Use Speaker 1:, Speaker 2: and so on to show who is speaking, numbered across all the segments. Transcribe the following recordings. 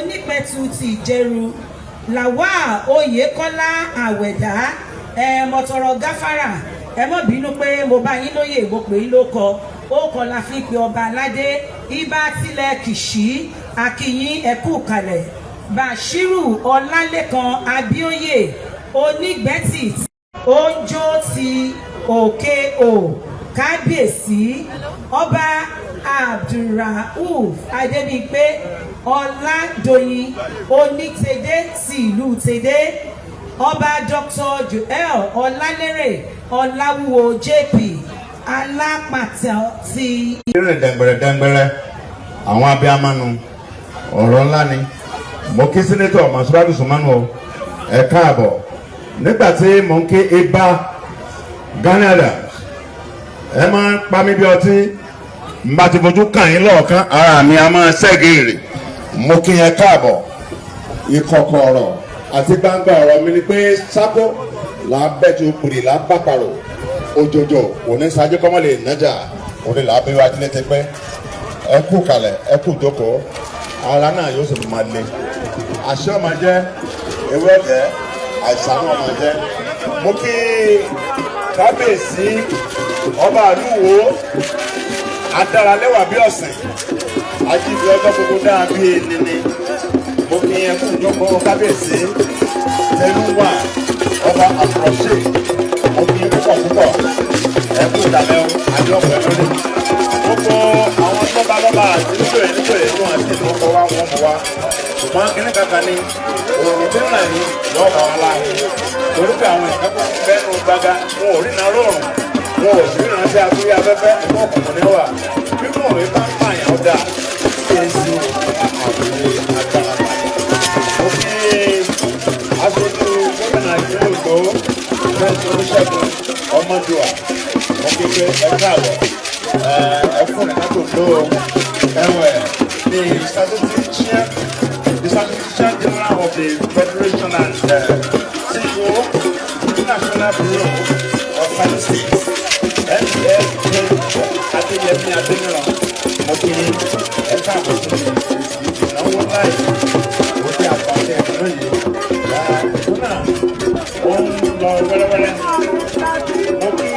Speaker 1: onípẹ̀tù ti Ìjẹ̀rù Lawal Oyèkọ́lá Àwẹ̀dá mọ̀tọ̀rọ̀ gáfárà ẹ má bínú pé mo bá yín lóye mo pè yín lóko ó kọ́ la fi pe ọba aládé ibà tilẹ̀ Kìṣí akínyín ẹ̀kú kalẹ̀ Bashiru Ọlálékan Abíóyè onígbẹ́tì oúnjó ti òkè o kábíyèsí ọba Abdulrauf Adébímpé Ọládòyìn Onítẹ̀dé ti ìlú Tẹ̀dé ọba Dr. Joel Ọlálérè Ọláwúwo JP alápàtà ti.
Speaker 2: ìrìn dẹ̀ngbẹ̀rẹ̀ àwọn abiyamanu ọ̀rọ̀ ńlá ni mo kí sẹ́nẹ́tọ̀ Masubadu Sumanu ẹ káàbọ̀ nígbà tí mo ń ké ibà Canada ẹ máa ń pa mí bí ọtí n bá ti fojú kàn yín lọ́ọ̀kan ara mi a máa ṣẹ́gìrì mo kí yẹn káàbọ̀ ìkọ̀kọ̀ ọ̀rọ̀ àti gbangba ọ̀rọ̀ mi ni pé sábò làbẹ́jú pèrè làbàpàrọ̀ òjòjò òní sáájú kọ́mọ́ lè nájà òní làbẹ́ wájú létí pẹ́ ẹ kú kalẹ̀ ẹ kú jókòó ara náà yóò sì máa le àṣẹ ọmọ jẹ ewé ọ̀gẹ́ àìsàn náà máa jẹ mo kí kábíyèsí ọba àlúwo adaralẹ́wà bí ọ̀sìn ajíbi ọjọ́ gbogbo dáa bí enini mo kí yẹn fún ìjọba kábíyèsí tẹnuwà ọba àfọ̀ṣe mo kí púpọ̀ ẹ kú ìdàmẹ́ àjọ pẹ̀lú ní gbogbo àwọn lọ́balọ́ba àti nígbèrè tí wọ́n ti lọ́ kọ́ wá wọn mọ̀ wá ṣùgbọ́n kíní kankan ní òòrùn tí ń rà yín lọ́wọ́ bá wọn láàyè torí pé àwọn ìkápẹ́ bẹ́ẹ̀ ló gbága wọn ò rí iná rọrùn wọn ò sí ìrìnàjò àtúnyẹ afẹ́fẹ́ ẹ̀kọ́ ọ̀kùnrin ní wà bí wọn ò rí bá ń pààyàn ọ̀dà kí ẹ sí àbúrò agbára ó kí aṣojú gómìnà ìpínlẹ̀ Ondo fẹ́ẹ́ Olúṣẹ́gun Ọmọdúà wọn kéke ẹ̀ka àbọ̀ ẹ̀fún ìnáwó tó ẹ̀wẹ̀ ní statistician general of the Federation and CEO National Bureau of Statistics Adéyẹmí Adéníran mo kí ẹ̀ka àbọ̀ sí ìnáwó láì òkè àpàtẹ lóye ìdúnà ó ń lọ wẹ́rẹ́wẹ́rẹ́ mo kí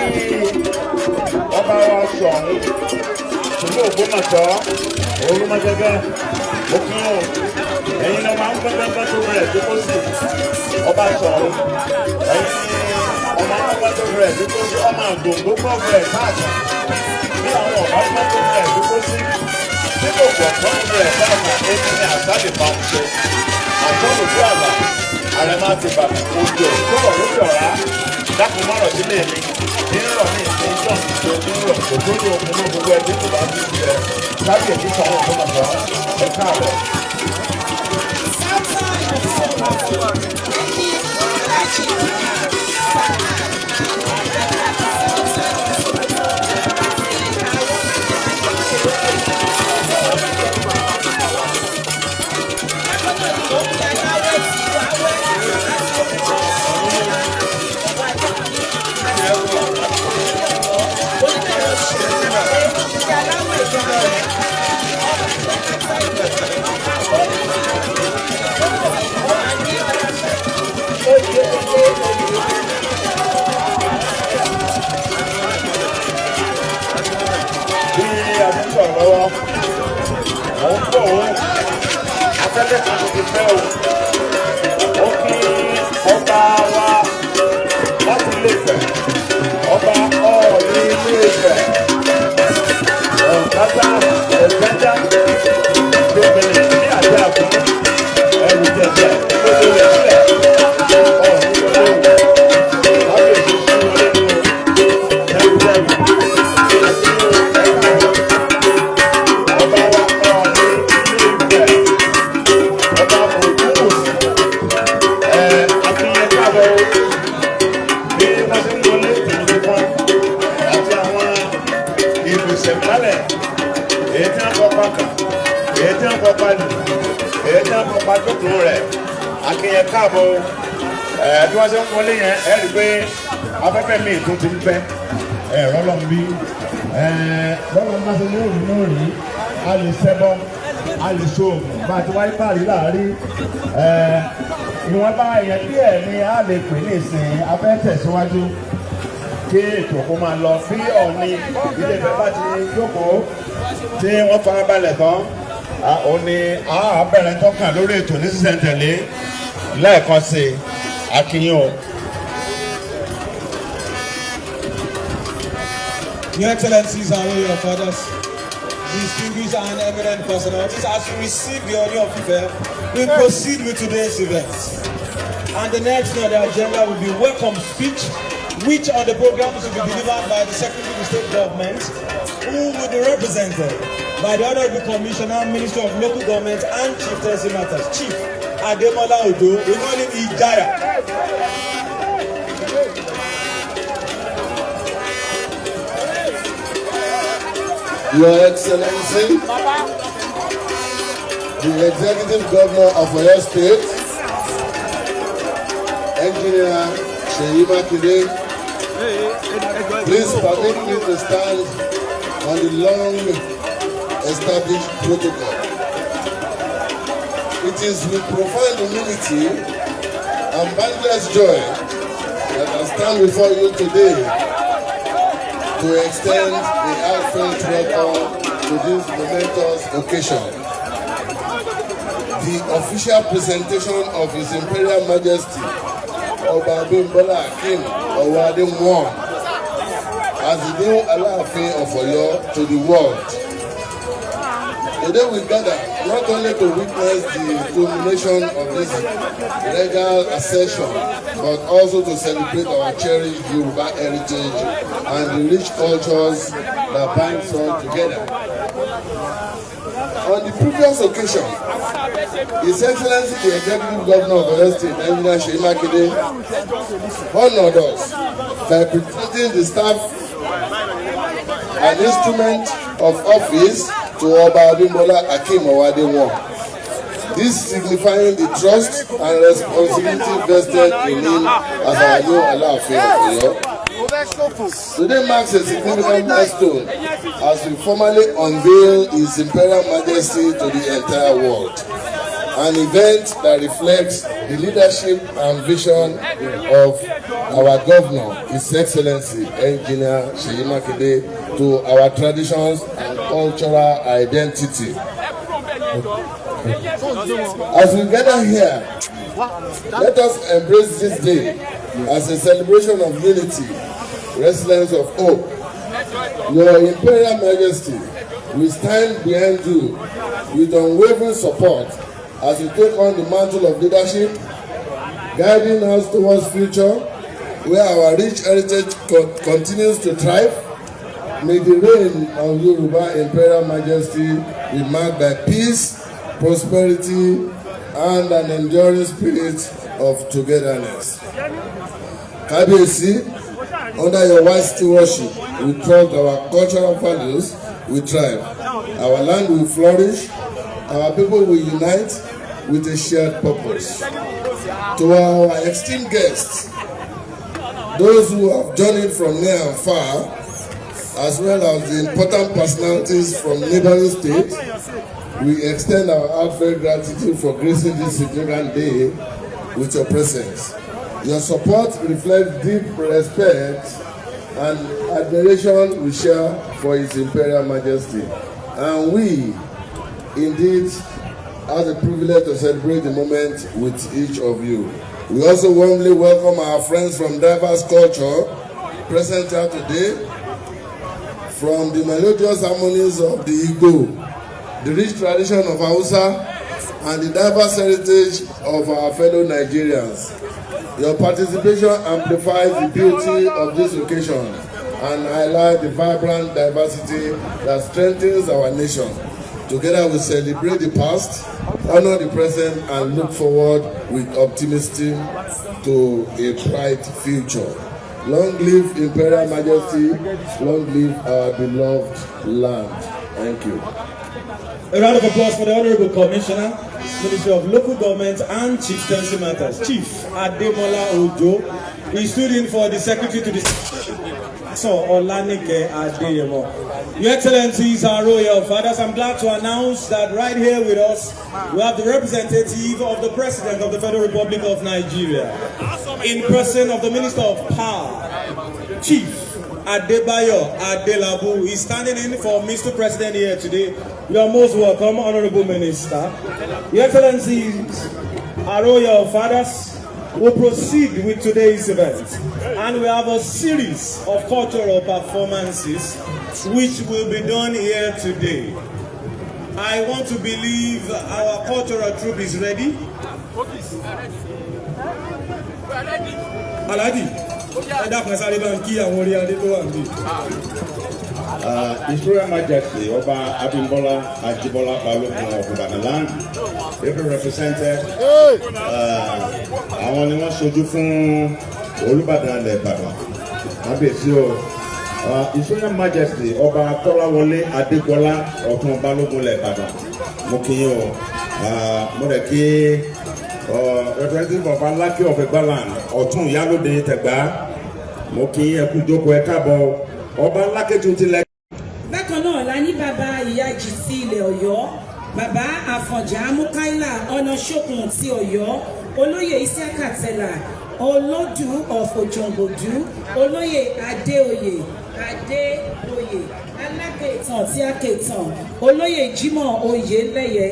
Speaker 2: ọba wa Ṣọ̀ún ìlú Ògbómọ̀ṣọ́ Olúmọ̀jẹ́gẹ́ mo kí ó ẹ̀yin lọ máa ń gbẹ́gbẹ́ tó rẹ̀ tó kó sí ọba Ṣọ̀ún ẹ̀yin ọmọ ọgbà tó rẹ̀ tó kó sí ọmọ àgbòǹgbò pọ̀ rẹ̀ káàkiri bí àwọn ọ̀gá ọgbà tó rẹ̀ tó kó sí nínú ọ̀gbọ̀n rẹ̀ káàkiri ẹni ní àṣàlẹ̀ máa ń ṣe àtọ́nù bí àbá ààrẹ máa ti bàbá ojú ẹ̀ tó rọ̀ lórí ọ̀rá dákun mọ́rọ̀ sílé mi nírọ̀ ní ìsìn ìjọ nírọ̀ òjòjò òkúrò gbogbo ẹbí tó bá bí jẹ kábíyèsí sanwó Ògbómọ̀ṣọ́ ẹ káàbọ̀. Bí wọ́n ṣe ń wọlé yẹn ẹ rí i pé afẹ́fẹ́ mi tó ti ń fẹ́ rọ́lọ́ bí rọ́lọ́ bá ṣe yóò rí náà rí a lè ṣẹbọ a lè ṣoògùn bá a ti wáyé báyìí láàárín ìwọ̀nba èèyàn díẹ̀ ni a lè pè ní ìsìn abẹ́ tẹ̀síwájú kí ètò kó máa lọ bí Ọọ̀ni ilé ìfẹ́ bá ti jókòó tí wọ́n farabalẹ̀ tán òun ni a bẹ̀rẹ̀ tọ́kàn lórí ètò ní sísẹ̀ntẹ̀lé lẹ́ẹ̀kan sí akínyìn o.
Speaker 3: Your Excellencies and Royal Fathers, distinguished and eminent personalities, as we receive the Ooni of Ife, we proceed with today's event. And the next on the agenda will be welcome speech, which on the program will be delivered by the Secretary of State Government, who will be represented by the Honorable Commissioner, Minister of Local Government and Chieftaincy Matters, Chief Abimbola, we call him Yeye.
Speaker 4: Your Excellency, the Executive Governor of Oyo State, Engineer Yeye, please permit me to stand on the long-established protocol. It is with profound humility and boundless joy that I stand before you today to extend the heartfelt welcome to this momentous occasion. The official presentation of His Imperial Majesty, Abimbola Akeem, Owoade as the new ALAAFIN of Oyo to the world. Today we gather not only to witness the culmination of this regal accession, but also to celebrate our cherished Yoruba heritage and the rich cultures that bind us all together. On the previous occasion, His Excellency the Executive Governor of Oyo State, Engineer Yeye, honored us by presenting the staff an instrument of office to Abimbola Akeem Owoade. This signifying the trust and responsibility vested in him as our new ALAAFIN of Oyo. Today marks a significant milestone as we formally unveil His Imperial Majesty to the entire world. An event that reflects the leadership and vision of our Governor, His Excellency Engineer Yeye, to our traditions and cultural identity. As we gather here, let us embrace this day as a celebration of unity, resilience of hope. Your Imperial Majesty, we stand behind you with unwavering support as you take on the mantle of leadership, guiding us towards future where our rich heritage continues to thrive. May the reign of Yoruba Imperial Majesty be marked by peace, prosperity, and an enduring spirit of togetherness. Kabiyesi, under your wise stewardship, we trust our cultural values will thrive, our land will flourish, our people will unite with a shared purpose. To our esteemed guests, those who have journeyed from near and far, as well as the important personalities from neighboring states, we extend our heartfelt gratitude for gracing this significant day with your presence. Your support reflects deep respect and admiration we share for His Imperial Majesty. And we, indeed, have the privilege to celebrate the moment with each of you. We also warmly welcome our friends from diverse culture present here today, from the melodious harmonies of the Igbo, the rich tradition of Hausa, and the diverse heritage of our fellow Nigerians. Your participation amplifies the beauty of this occasion and highlights the vibrant diversity that strengthens our nation. Together we celebrate the past, honor the present, and look forward with optimism to a bright future. Long live Imperial Majesty, long live our beloved land. Thank you.
Speaker 3: A round of applause for the Honorable Commissioner, Ministry of Local Government and Chieftaincy Matters, Chief Abimbola. He stood in for the Secretary to the So Olanike Adeyemo. Your Excellencies, our royal fathers, I'm glad to announce that right here with us, we have the representative of the President of the Federal Republic of Nigeria, in person of the Minister of Power, Chief Adebayo Adelabu. He's standing in for Mr. President here today. You are most welcome, Honorable Minister. Your Excellencies, our royal fathers, we'll proceed with today's event, and we have a series of cultural performances which will be done here today. I want to believe our cultural troupe is ready. Aladi,
Speaker 2: His Royal Majesty Oba Abimbola Ajibola Balogun of Uganda, every represented, àwọn ni wọ́n ṣojú fún Olúbàdàn ilẹ̀ Ìbàdàn. Kábíyèsí o, His Royal Majesty Oba Kọ́láwọlé Adégbọlá Ọ̀tún Balógun ilẹ̀ Ìbàdàn. Mo kí yín o, mo rẹ̀ kí representative of Aláàfin of Igbaland Ọ̀tún Ìyálóde Tẹ̀gbá. Mo kí yín ẹ kú jókòó ẹ káàbọ̀. Ọba Alákẹ́tù ti lẹ.
Speaker 1: Bákan náà la ní bàbá Ìyájì sí ilẹ̀ Ọ̀yọ́, bàbá Àfọ̀njá Múkáílà ọ̀nà ṣókùn ti Ọ̀yọ́, olóyè Isiaka Tẹ̀là, olódù ọ̀fọ̀jọ̀ngbòdú, olóyè Adéoyè, alákẹ̀tàn tí a kẹ̀tàn, olóyè Jímọ̀ Oyèlẹ́yẹ.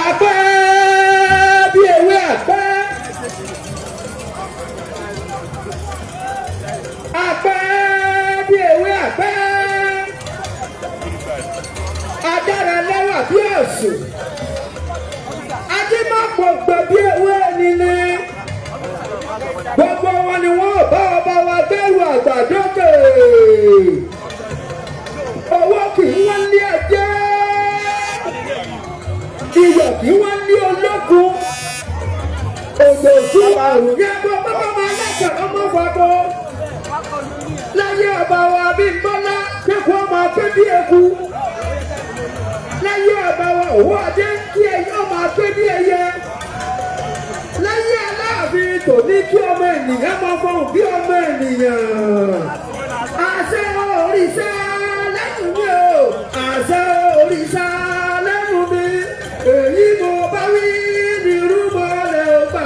Speaker 5: Àgbẹ̀ bí ewé àgbẹ̀. Àgbẹ̀ bí ewé àgbẹ̀. Adára lẹ́wà bí ọ̀sùn. Adé máa gbọ̀ngbọ̀ bí ewé nílé. Gbogbo wọn ni wọ́n bá ọba wa bẹ̀rù àgbàdókè. Owó kì í wọ́n lé ẹjẹ́. Iyọ̀ kì í wọ́n lé ológun. Òjò sí àrùn yẹn bọ́ bàbá máa lẹ́kọ̀ọ́ ọmọ fọ́tò. Láyé ọba wa Abímbọ́lá kẹ́kọ̀ọ́ ọmọ akéde eku. Láyé ọba wa Owoade kí ẹyẹ ọmọ akéde ẹyẹ. Láyé Aláàfin tòní kí ọmọ ènìyàn máa fọhùn bí ọmọ ènìyàn. Àṣẹ òrìṣà lẹ́nu mi o. Àṣẹ òrìṣà lẹ́nu mi. Èyí mo bá wí ní rúbọ lè gbà.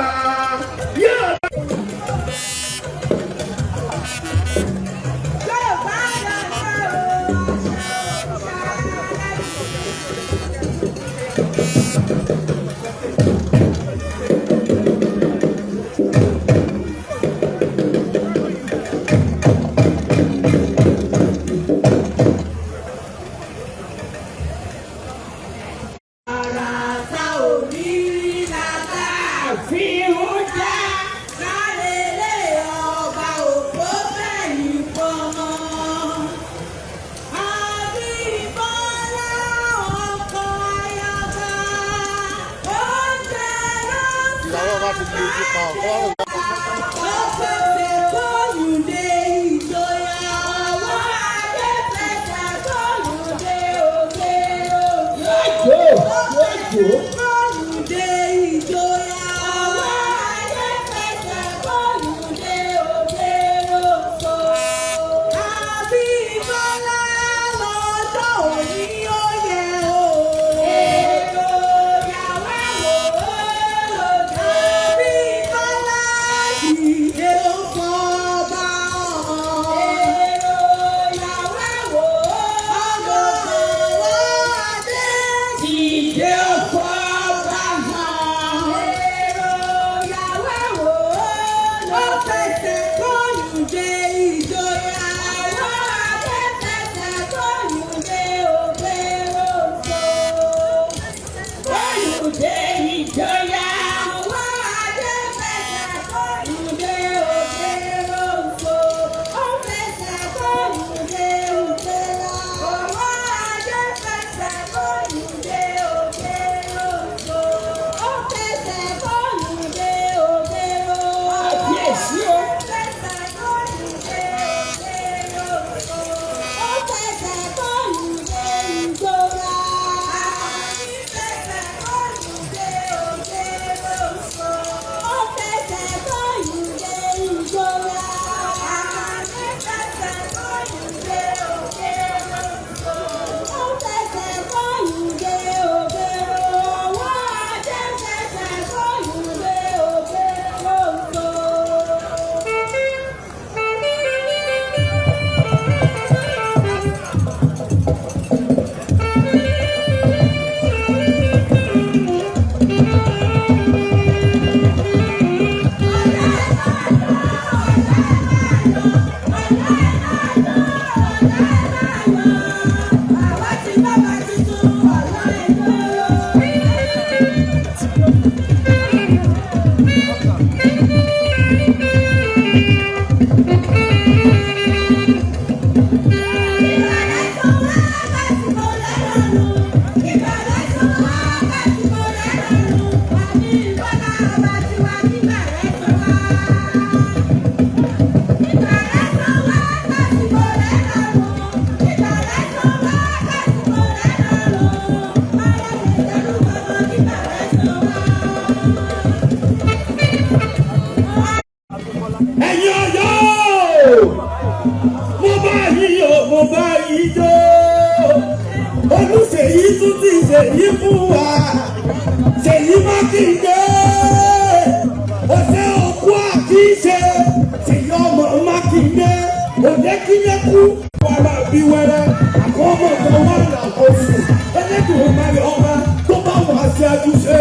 Speaker 5: ṣe.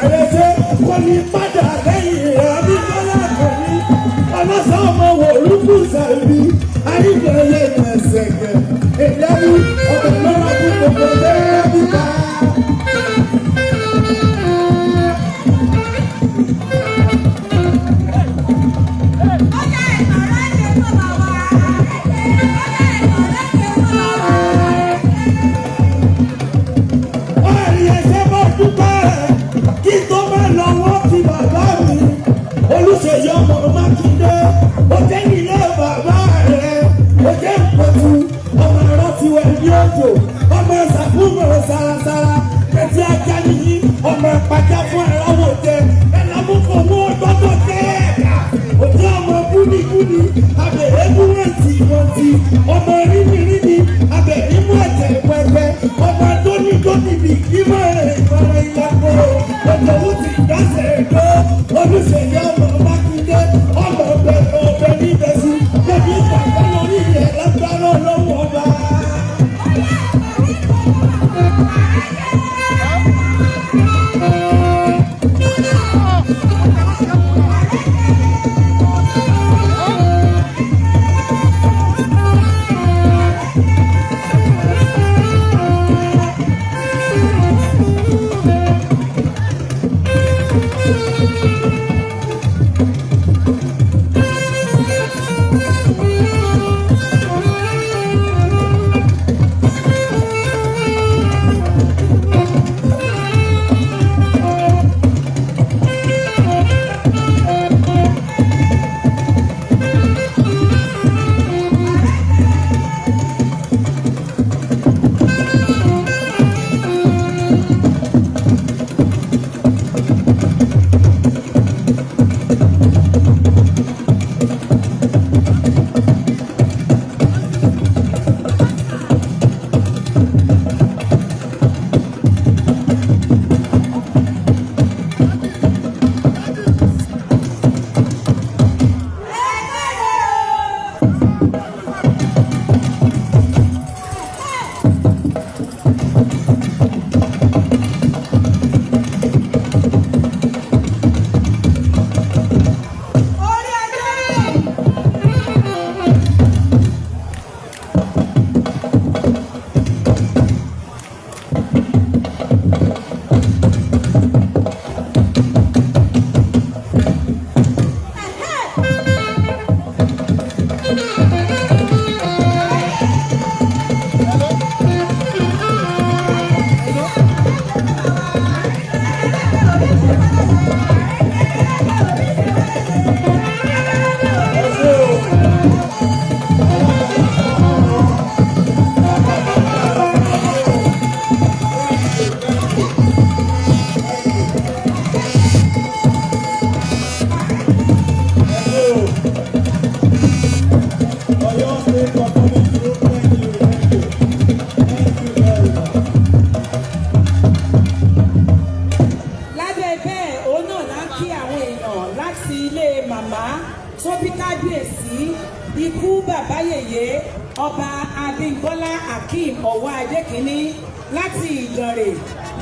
Speaker 5: Àrẹ̀jẹ̀ kò ní padà lẹ́yìn Abímbọ́lá kò ní. Ọlọ́sàn ọmọ wòlúkú sàbí. Ayíkẹ̀lẹ̀ ẹ̀sẹ̀kẹ̀. Ìlẹ́rú ọ̀dọ̀ lọ́wọ́ fún gbogbo lẹ́yìn bíbá. Olùṣèyí ọmọ Mákindé, ó jẹ́ ilé bàbá rẹ̀, ó jẹ́ ìpẹ̀tù, ọmọ rántí wẹ̀ ní òjò, ọmọ ìsàkúmọ̀ sárasára, kẹ̀tì ajá nìyí, ọmọ ìpàjá fún ẹ̀rọ jẹ, ẹ̀lámúkọ̀ mú ọgbọ́dọ̀ jẹ́ ẹ̀ka, ó jẹ́ ọmọ gúnigúni, abẹ̀rẹ̀ múrẹ̀tì ìrántí, ọmọ ríniríni, abẹ̀rẹ̀ mú ẹ̀jẹ̀ pẹpẹ, ọmọ tónítóníbi, ìmọ̀ rẹ̀ ìmọ̀ràn ìlàkọ̀, ọjọ́ ó ti dáṣẹ̀ ẹ̀dọ́, Olùṣèyí ọmọ Mákindé, ọmọ ọbẹ̀ níbẹ̀ sí, lórí ìgbàgbọ́ lórí ilẹ̀ lágbára ọlọ́wọ́ ọba.
Speaker 1: ikú bàbá Yeye ọba Abimbola Akeem Owoade kìíní láti Ìdànrè.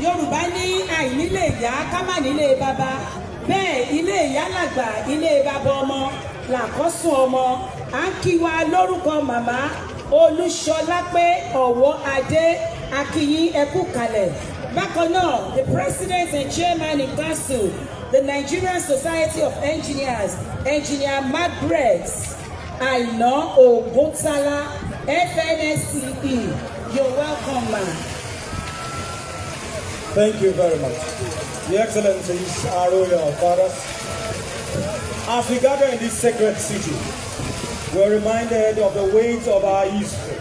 Speaker 1: Yorùbá ní àìnílé ìyá ká má nílé bàbá, bẹ́ẹ̀ ilé ìyá làgbà ilé bàbá ọmọ làkọ́sùn ọmọ. À ń kí wa lórúkọ màmá Olúṣọlápé Ọ̀wọ́adé, akíyín ẹ kú kalẹ̀. Bákan náà, the president and chairman in council, the Nigerian Society of Engineers, Engineer Margaret Aina Ogunsala, FNSCE. You're welcome, ma'am.
Speaker 3: Thank you very much. Your Excellencies, our royal fathers, as we gather in this sacred city, we're reminded of the weight of our history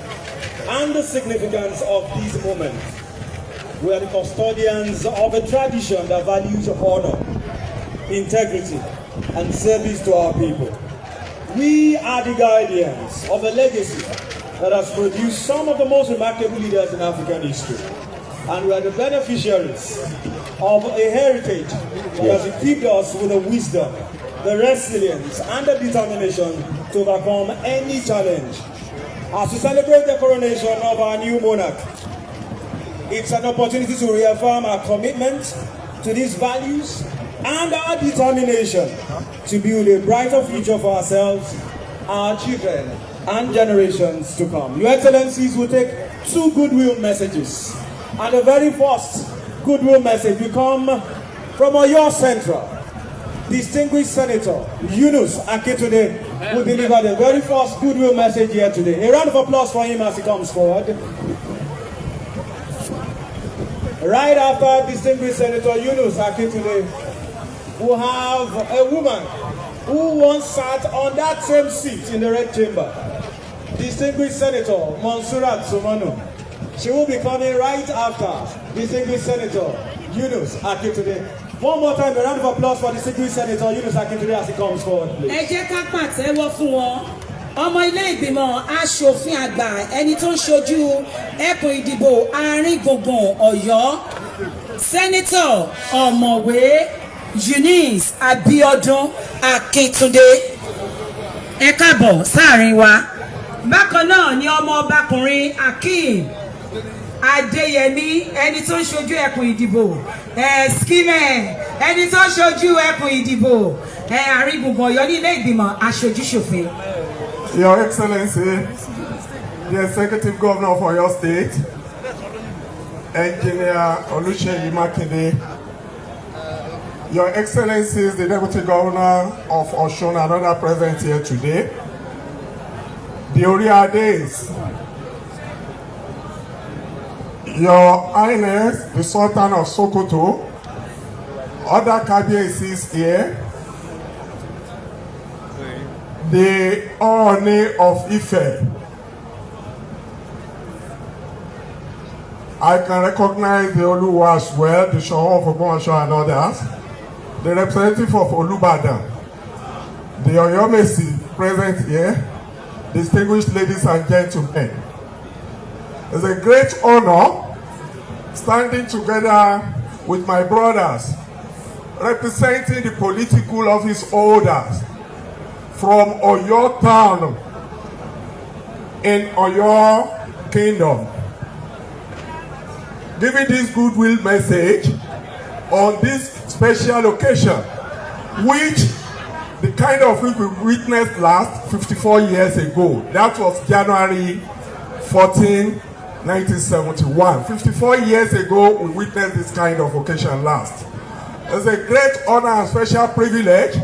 Speaker 3: and the significance of these moments. We are the custodians of a tradition that values honor, integrity, and service to our people. We are the guardians of a legacy that has produced some of the most remarkable leaders in African history. And we are the beneficiaries of a heritage that has equipped us with the wisdom, the resilience, and the determination to overcome any challenge. As we celebrate the coronation of our new monarch, It's an opportunity to reaffirm our commitment to these values and our determination to build a brighter future for ourselves, our children, and generations to come. Your Excellencies will take 2 goodwill messages. And the very first goodwill message will come from Oyo Central. Distinguished Senator Yunus Aketunde will deliver the very first goodwill message here today. A round of applause for him as he comes forward. Right after Distinguished Senator Yunus Aketunde, we'll have a woman who once sat on that same seat in the Red Chamber. Distinguished Senator Monsurat Sumano. She will be coming right after Distinguished Senator Yunus Aketunde. One more time, a round of applause for Distinguished Senator Yunus Aketunde as he comes forward, please.
Speaker 1: Ẹ jẹ́ ká pàtẹ́wọ́ fún wọn. Ọmọ ilé ìgbìmọ̀ aṣòfin àgbà ẹni tó ń ṣojú ẹkùn ìdìbò àárín gbùngbùn Ọ̀yọ́. Sẹ́nítọ̀ ọ̀mọ̀wé Eunice Abiodun Aketunde. Ẹ káàbọ̀ sáàrin wa. Bákan náà ni ọmọ ọbakùnrin Akeem Adéyẹmí ẹni tó ń ṣojú ẹkùn ìdìbò skimẹ ẹni tó ń ṣojú ẹkùn ìdìbò àárín gbùngbùn Ọ̀yọ́ ní ilé ìgbìmọ̀ aṣojú-ṣòfin.
Speaker 6: Your Excellency, the Executive Governor of Oyo State, Engineer Oluseyi Makinde, Your Excellencies, the Deputy Governor of Osun and other present here today, the OGUN, Your Highness, the Sultan of Sokoto, other Kabiyesi's here, the Ooni of Ife. I can recognize the Oluwa as well, the Showo of Ogun and others, the representative of Olubadan, the Oyomesi present here, distinguished ladies and gentlemen. It's a great honor standing together with my brothers, representing the political office holders from Oyo Town in Oyo Kingdom, giving this goodwill message on this special occasion, which the kind of thing we witnessed last 54 years ago. That was January 14, 1971. 54 years ago, we witnessed this kind of occasion last. It's a great honor and special privilege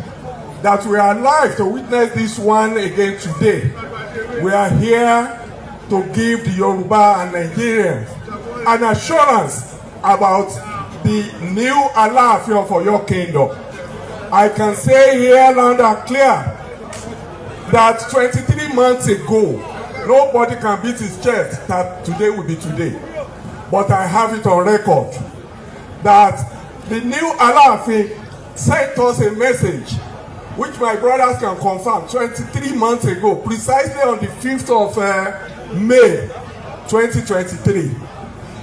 Speaker 6: that we are alive to witness this one again today. We are here to give the Yoruba and Nigerians an assurance about the new ALAAFIN of Oyo Kingdom. I can say here loud and clear that 23 months ago, nobody can beat his chest that today will be today. But I have it on record that the new ALAAFIN sent us a message which my brothers can confirm 23 months ago, precisely on the 5th of May 2023,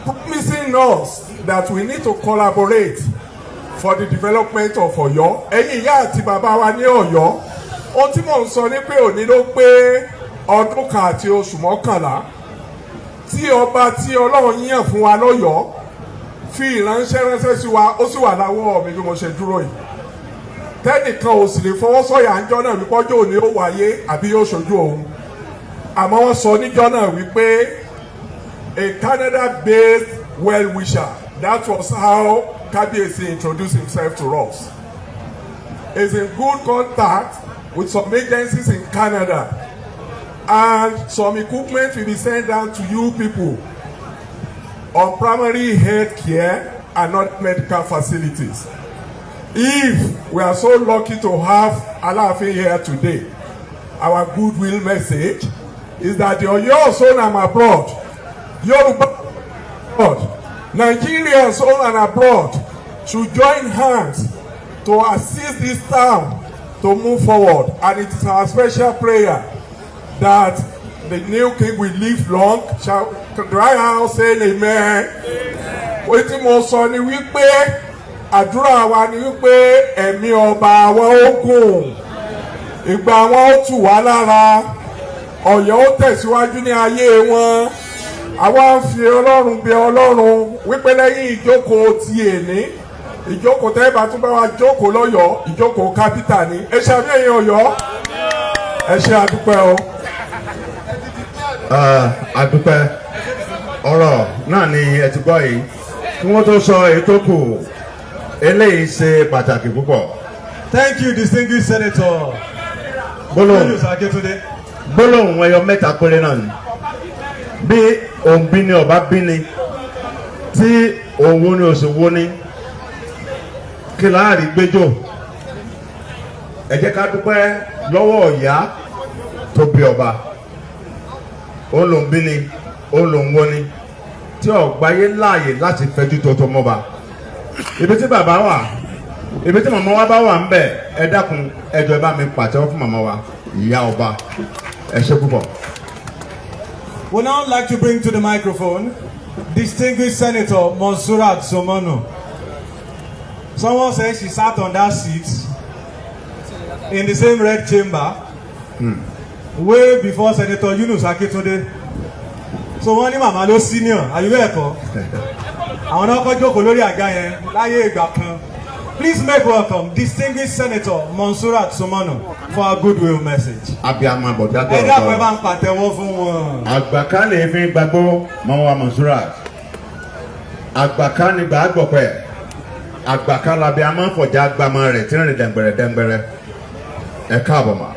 Speaker 6: promising us that we need to collaborate for the development of Oyo. Ẹ̀yin ìyá àti bàbá wa ní Ọ̀yọ́, ohun tí mò ń sọ ní pé òní ló pé ọdún kan àti oṣù mọ́kànlá tí ọba tí Ọlọ́run yàn fún wa lọ́yọ̀ọ́ fi ìránṣẹ́ ránṣẹ́ sí wa, ó sì wà láwọ́ mi bí mo ṣe dúró yìí. Tẹ́nìkan ò sì lè fọwọ́ sọ̀yà ńjọ́ náà wípé ọjọ́ òní ó wáyé àbí yóò ṣojú òun. Àmọ́ wọ́n sọ níjọ́ náà wípé a Canada-based well-wisher. That was how Kabiyesi introduced himself to us. He's in good contact with some agencies in Canada, and some equipment will be sent down to you people on primary health care and not medical facilities. If we are so lucky to have ALAAFIN here today, our goodwill message is that the Oyo zone and abroad, Yoruba abroad, Nigerians home and abroad should join hands to assist this town to move forward. And it is our special prayer that the new king will live long. Shall dry house say amen. Wetin mo sọ ni wípé àdúrà wa ni wípé ẹ̀mí ọba wa ó gùn, ìgbà wọn ó tù wá lára, Ọ̀yọ́ ó tẹ̀síwájú ní ayé wọn, àwa ń fi Ọlọ́run bẹ̀ Ọlọ́run wípé lẹ́yìn ìjókòó ti èní ìjókòó tẹ́ bá tún bá wa jókòó lọ́yọ̀ọ́ ìjókòó kápítà ni ẹ ṣe àmì ẹ̀yìn Ọ̀yọ́ ẹ ṣe àdúpẹ́ o.
Speaker 2: àdúpẹ́ ọ̀rọ̀ náà ni ẹ ti gbọ́ yìí kí wọ́n tó sọ èyí tó kù eléyìí ṣe pàtàkì púpọ̀.
Speaker 3: Thank you, distinguished Senator.
Speaker 2: Gbólóhùn ẹyọ mẹ́ta péré náà ni bí òun bí ni ọba bí ni tí òun wo ni òsì wo ni kí láàrin gbẹjọ ẹ jẹ́ ká dúpẹ́ lọ́wọ́ ìyá tó bí ọba òun lòun bí ni òun lòun wo ni tí ọgbáyé láàyè láti fẹjú tó mọba ibi tí bàbá wà ibi tí màmá wa bá wà ń bẹ ẹ dákun ẹ jọ̀ọ́ ẹ bá mi pàtẹ́wọ́ fún màmá wa ìyá ọba ẹ ṣé púpọ̀.
Speaker 3: Would now like to bring to the microphone distinguished Senator Monsurat Somonu. Someone says she sat on that seat in the same red chamber way before Senator Yunus Akintunde. So wọ́n ní màmá ló senior àyùbẹ̀ ẹ̀kọ́ àwọn náà kọ́ jókòó lórí àga yẹn láyé ìgbà kan. Please make welcome distinguished Senator Monsurat Somonu for a goodwill message.
Speaker 2: Abiyamọ bọ̀dá tó
Speaker 3: ẹ dákun ẹ bá ń pàtẹ́wọ́ fún wọn.
Speaker 2: Àgbàká lè fi gbàgbọ́ mọ́wá Monsurat. Àgbàká ni gbà gbọ̀pẹ̀. Àgbàká labi a máa ń fọjá gbàmọ́ rẹ̀ tí ń rìn dẹ̀ngbẹ̀rẹ̀. Ẹ káàbọ̀ mà.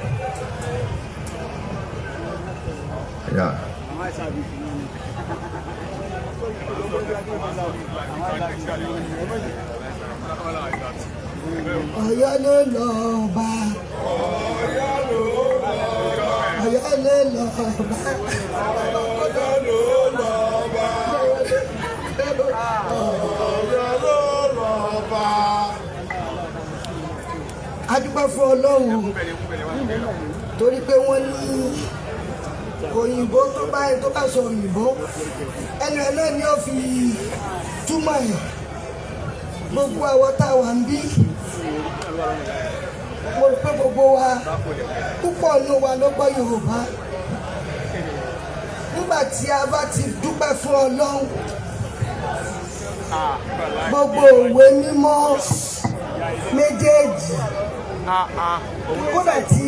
Speaker 7: Ọ̀yọ́ ló lọ bá. Ọ̀yọ́ ló lọ bá. A dúpẹ́ fún Ọlọ́run torí pé wọ́n ní òyìnbó tó bá sọ òyìnbó ẹnu ẹ̀ náà ni ó fi túmọ̀ ẹ̀ gbogbo àwọn tá a wà ń bí mo rò pé gbogbo wa púpọ̀ nínú wa ló gbọ́ Yorùbá nígbà tí a bá ti dúpẹ́ fún Ọlọ́run gbogbo òwe mímọ́ méjèèjì kódà tí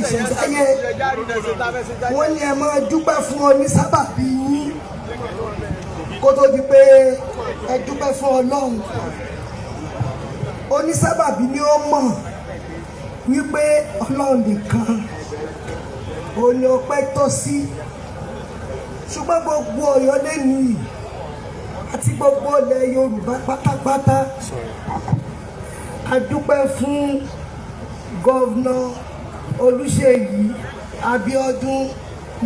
Speaker 7: ìṣẹ̀dá yẹn wọ́n ní ẹ máa dúpẹ́ fún onísábàbí yín kó tó di pé ẹ dúpẹ́ fún Ọlọ́run onísábàbí ni ó mọ̀ wípé Ọlọ́run nìkan òní ọpẹ́ tọ́ sí ṣùgbọ́n gbogbo Ọ̀yọ́ lẹ́nu yìí àti gbogbo ilẹ̀ Yorùbá pátápátá a dúpẹ́ fún gọ́vnà Olúṣèyí Abíọ́dún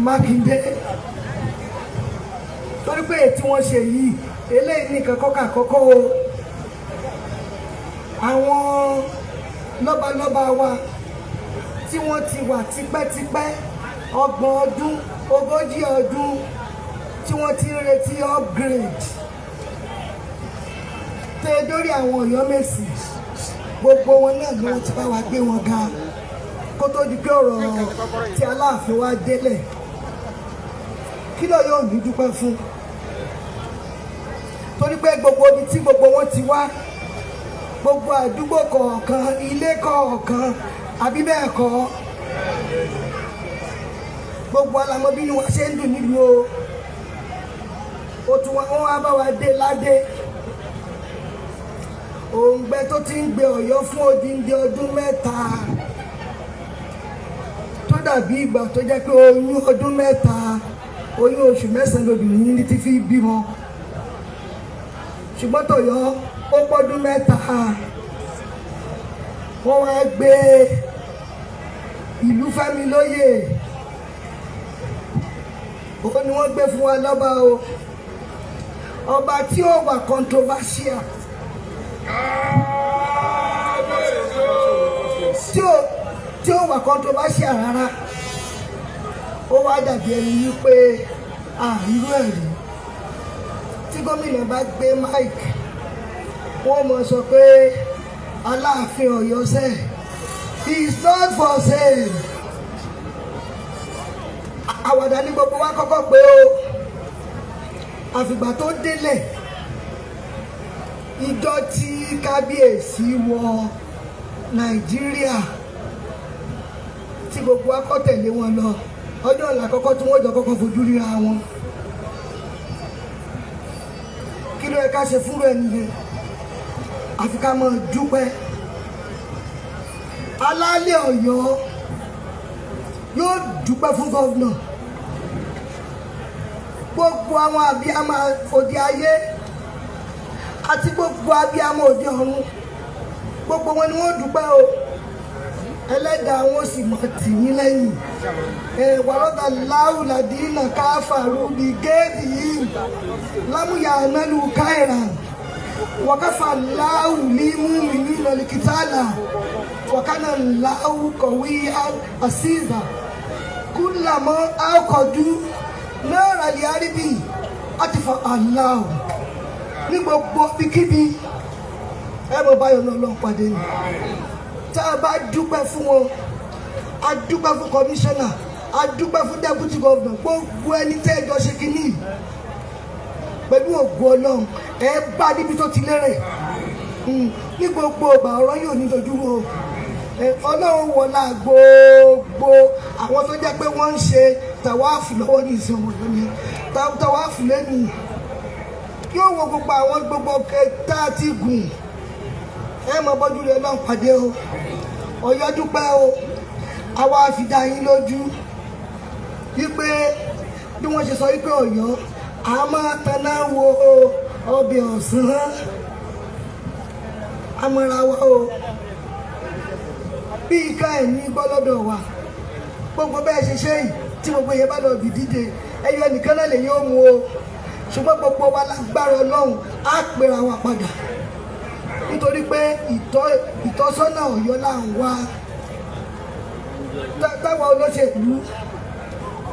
Speaker 7: Mákindé torí pé tí wọ́n ṣe yìí eléyìí nìkan kọ́kọ́ o àwọn lọ́balọ́ba wa tí wọ́n ti wà tipẹ́tipẹ́ 30 ọdún 40 ọdún tí wọ́n ti ń retí upgrade tẹ́ dórí àwọn Ọ̀yọ́mèsì gbogbo wọn náà ni wọ́n ti bá wa gbé wọn ga kó tó di pé ọ̀rọ̀ tí Aláàfin wa délẹ̀ kí ló yóò ní dúpẹ́ fún torí pé gbogbo ibi tí gbogbo wọn ti wá gbogbo àdúgbò kọ̀ọ̀kan ilé kọ̀ọ̀kan àbí bẹ́ẹ̀ kọ́ gbogbo alamọ bí ni wọ́n ṣe ń dùn nílùú o tún wọn wá bá wa dé ládé òǹgbẹ tó ti ń gbé Ọ̀yọ́ fún odindi ọdún 3 tó dàbí ìgbà tó jẹ́ pé oyún ọdún 3 oyún oṣù 9 lóbìnrin ní ti fi bímọ ṣùgbọ́n tọ̀yọ́ ó pọ́dún 3 wọ́n wá gbé ìlú Fẹ́mi lóyè òun ni wọ́n gbé fún wa lọ́ba o ọba tí ó wà controversial tí ó wà controversial rárá ó wá dàbí ẹni wípé irú ẹ̀rí tí gómìnà bá gbé mike wọ́n mọ̀ sọ pé Aláàfin Ọ̀yọ́ sẹ́ he is not for sale àwàdà ní gbogbo wa kọ́kọ́ pé o àfìgbà tó délẹ̀ ìjọ tí kábíyèsí wọ Nàìjíríà tí gbogbo akọ́tẹ̀lé wọn lọ ọjọ́ ọ̀la kọ́kọ́ tí wọ́n jọ kọ́kọ́ fojú ríra wọn kí ló yẹ ká ṣe fúnra ẹni yẹn àfi ká máa dúpẹ́. Alálẹ̀ Ọ̀yọ́ yóò dúpẹ́ fún gọ́vnà gbogbo àwọn abiyamọ òde ayé àti gbogbo abiyamọ òde ọ̀run gbogbo wọn ni wọ́n dúpẹ́ o ẹlẹ́dàá wọn sì mọ̀ tì yín lẹ́yìn wàlọ́dà láwùládìínà káfàrú bí géèdì yìí lámúyà mẹ́lú káìrà wàkàfà láwùlí múmi lọ́lìkítàlà wàkànà láwù kọ̀wé àṣìzà kúlàmọ́ àkọ́dú náírà lìárìbì àti fọ aláwù ní gbogbo bíkíbi ẹ mọ̀ báyọ̀ náà lọ́n pàdé ni tá a bá dúpẹ́ fún wọn a dúpẹ́ fún kọmíṣánná a dúpẹ́ fún dẹ́pútì gọ́vnà gbogbo ẹni tẹ́ ẹjọ́ ṣe kínní pẹ̀lú ògo Ọlọ́run ẹ bá níbi tó ti lérè ní gbogbo ọgbà ọ̀rọ̀ yóò ní dojúrò Ọlọ́run wọlá gbogbo àwọn tó jẹ́ pé wọ́n ń ṣe tàwáàfù lọ́wọ́ ní ìṣòwò lónìí tàwáàfù lẹ́nu yóò wo gbogbo àwọn gbogbo kẹta tí gùn ẹ mọ bọ́jú rẹ náà pàdé o Ọ̀yọ́ dúpẹ́ o àwa àfìdá yín lójú wípé bí wọ́n ṣe sọ wípé Ọ̀yọ́ a máa taná wo ọbẹ̀ ọ̀sán amọ̀ra wa o bí ika ẹ̀ ní gbọ́lọ́dọ̀ wa gbogbo bẹ́ẹ̀ ṣe ṣe yìí tí gbogbo yẹn bá lọ bì dídé ẹyọ nìkan náà lè yóò mú o ṣùgbọ́n gbogbo wa lágbára Ọlọ́run á pera wa padà nítorí pé ìtọ́sọ́nà Ọ̀yọ́ là ń wá táwa olóṣèlú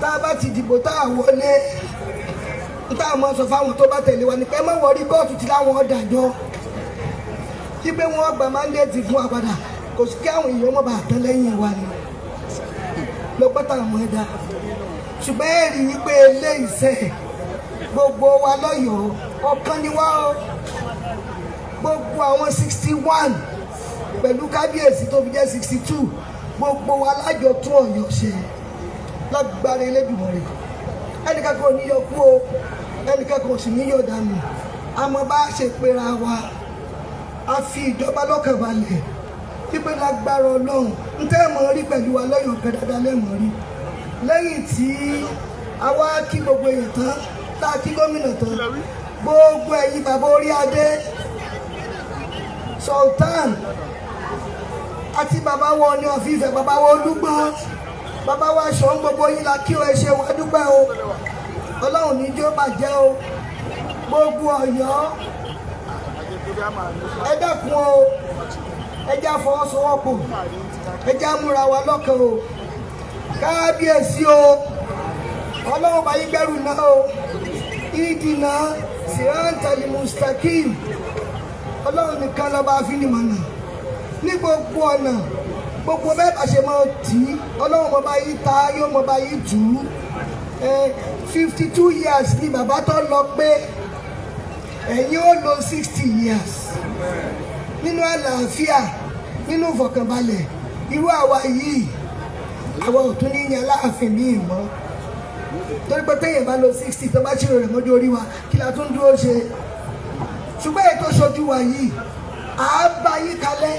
Speaker 7: tá a bá ti dìbò tá a wọlé tá a mọ̀ sọ fáwọn tó bá tẹ̀lé wa ní pé má wọrí kóòtù tí láwọn ọ̀dàjọ́ kí pé wọ́n gba mándéètì fún wa padà kò sí kí àwọn èèyàn mọ̀ bá tán lẹ́yìn wa ni lọ́pọ̀tà mọ̀ ẹ̀dá ṣùgbọ́n ẹ̀rí wípé ilé ìṣẹ́ gbogbo wa lọ́yọ̀ọ́ ọ̀kan ni wá o gbogbo àwọn 61 pẹ̀lú kábíyèsí tó fi jẹ́ 62 gbogbo wa lájọ tún Ọ̀yọ́ ṣe lágbára Elédùmarè ẹnìkan kò ní yọ kú o ẹnìkan kò sì ní yọ dànù àmọ́ bá ṣe pera wa a fi ìjọba lọ́kàn balẹ̀ pípẹ́ lágbára Ọlọ́run ń tẹ́ mọ̀ rí pẹ̀lú wa lọ́yọ̀ ọ̀gá dáadáa lẹ́mọ̀ rí lẹ́yìn tí a wá kí gbogbo èèyàn tán tá a kí gómìnà tán gbogbo ẹ̀yin bàbá orí adé Sultan àti bàbá wọn ní ọ̀fíìfẹ́ bàbá wọn Olúgbọ́n bàbá wa ṣọ́ gbogbo yín la kí o ẹ ṣe wá dúpẹ́ o Ọlọ́run ní jó bàjẹ́ o gbogbo Ọ̀yọ́ ẹ dákun o ẹ já fọwọ́sowọ́pọ̀ ẹ já múra wa lọ́kàn o kábíyèsí o Ọlọ́run bá yín gbẹ́rù náà o ìdìnnà sirantali mustakim Ọlọ́run nìkan lọ́ba àfinimọ̀nà ní gbogbo ọ̀nà gbogbo bẹ́ẹ̀ bá ṣe máa tì í Ọlọ́run mọ̀ bá yí ta yóò mọ̀ bá yí tù ú 52 years ni bàbá tó lọ pé ẹ̀yin ó lò 60 years nínú àlàáfíà nínú ìfọ̀kànbalẹ̀ irú àwa yìí àwa ò tún ní yan Aláàfin ní ìmọ̀ torí pé téèyàn bá lò 60 tó bá ṣírò rẹ̀ mọ́jú orí wa kí la tún dúró ṣe ṣùgbọ́n ètò ṣojú wa yìí àá bá yí kalẹ̀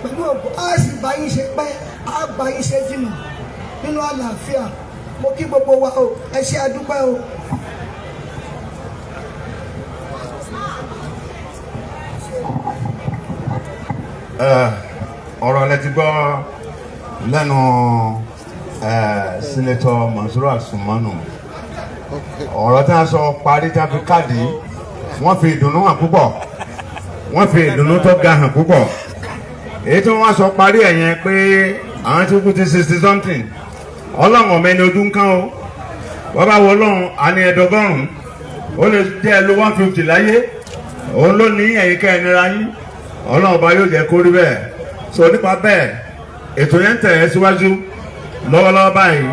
Speaker 7: pẹ̀lú òkú á sì bá yín ṣe pẹ́ á bá yín ṣe jìnnà nínú àlàáfíà mo kí gbogbo wa o ẹ ṣé àdúpẹ́ o.
Speaker 8: ọ̀rọ̀ lẹ ti gbọ́ lẹ́nu Senator Mansuru Asumanu ọ̀rọ̀ tí wọ́n sọ parí tí wọ́n fi káàdì wọ́n fi ìdùnnú hàn púpọ̀ wọ́n fi ìdùnnú tó ga hàn púpọ̀ èyí tí wọ́n sọ parí ẹ̀ yẹn pé àwọn tí kú ti 60 something Ọlọ́run ọ̀mọ ẹni ọdún kan o wọ́n bá wọ Ọlọ́run àní ẹ̀dọ́gọ́rùn-ún ó lè jẹ́ ẹ lo 150 láyé òun ló ní ẹ̀yìn ká ẹnira yín Ọlọ́run ọba yóò jẹ́ kó rí bẹ́ẹ̀ so nípa bẹ́ẹ̀ ètò yẹn ń tẹ̀ ẹ́ síwájú lọ́wọ́lọ́wọ́ báyìí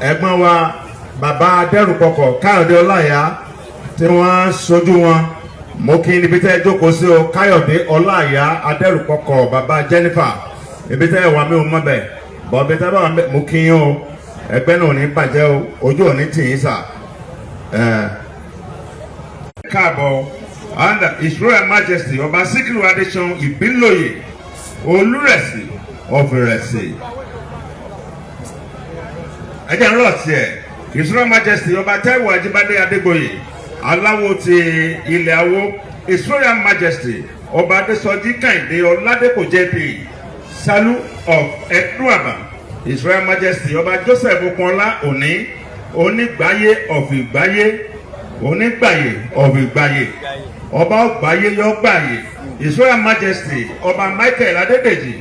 Speaker 8: ẹ̀gbọ́n wa bàbá adẹ́rùpọ̀kọ̀ Káyọ̀dé Ọláìyá tí wọ́n sojú wọn mo kí níbi tẹ́ jókòó sí o Káyọ̀dé Ọláìyá adẹ́rùpọ̀kọ̀ bàbá Jennifer ibi tẹ́ wà mí ò mọ̀ bẹ̀ bọ̀ ibi tẹ́ bá wà mo kí yín o ẹgbẹ́ náà ò ní bàjẹ́ o ojú ò ní tì yín sà. Káàbọ̀ and His Royal Majesty Ọba Síkírù Adéṣan Ìbílòyè Olúrẹ̀sì of Ìrẹsì. Ẹjẹ́ ń rọ̀ tiẹ̀ His Royal Majesty Ọba Táíwò Ajíbádé Adégbòyè aláwo ti ilẹ̀ awo. His Royal Majesty Ọba Adésọjí Kẹ́hìndé Ọládépòjẹ́dé SILU of Ẹ̀dúàbà. His Royal Majesty Ọba Joseph Okunọlá Òní Onígbáyé of Ìgbáyé Onígbàyè of Ìgbáyé Ọba Ọgbáyé Yọgbáyé. His Royal Majesty Ọba Michael Adédèjì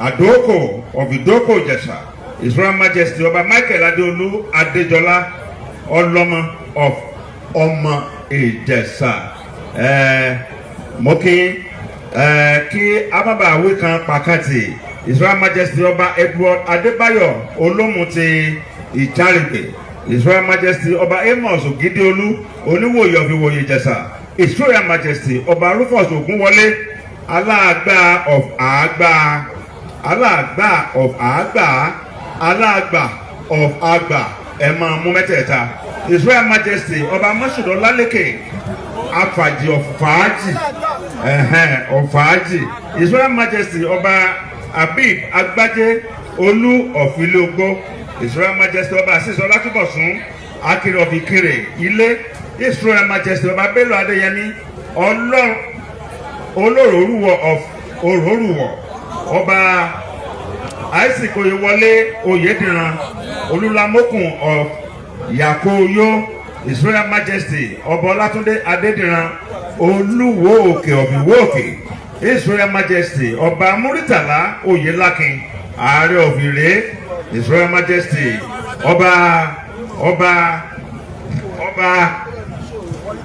Speaker 8: Àdókò of Ìdókò Ìjẹ̀ṣà. His Royal Majesty Ọba Michael Adéolú Adéjọlá Ọlọ́mọ of Ọmọ Ìjẹ̀ṣà. Mo kí abábàwí kan pàkàtì His Royal Majesty Ọba Edward Adébáyọ̀ Olómù ti Ìjárìgbè. His Royal Majesty Ọba Amos Ògídéolú Oníwòye of Ìwòye Ìjẹ̀ṣà. His Royal Majesty Ọba Rufus Ògúnwọlé Aláàgbà of Àgbà Aláàgbà of Àgbà Aláàgbà of Àgbà ẹ máa mú mẹ́tẹ̀ẹ̀ta. His Royal Majesty Ọba Mọ́ṣúdọ̀ Lálékè Afàjì of Fàájì of Fàájì. His Royal Majesty Ọba Abib Agbájé Olú of Ilé-Ogbó. His Royal Majesty Ọba Asis Ọlátúbọ̀sún Akiri of Ìkirè Ilé. His Royal Majesty Ọba Bello Adéyẹmí Olóròrúwọ̀ of Òrórùwọ̀. Ọba Isaac Oyèwọlé Oyèdìran Olúlamókun of Yakoyo. His Royal Majesty Ọba Ọlátúndé Adédìran Olúwo Òkè of Ìwó Òkè. His Royal Majesty Ọba Múrítàlá Oyèlákin Ààrẹ of Ìré. His Royal Majesty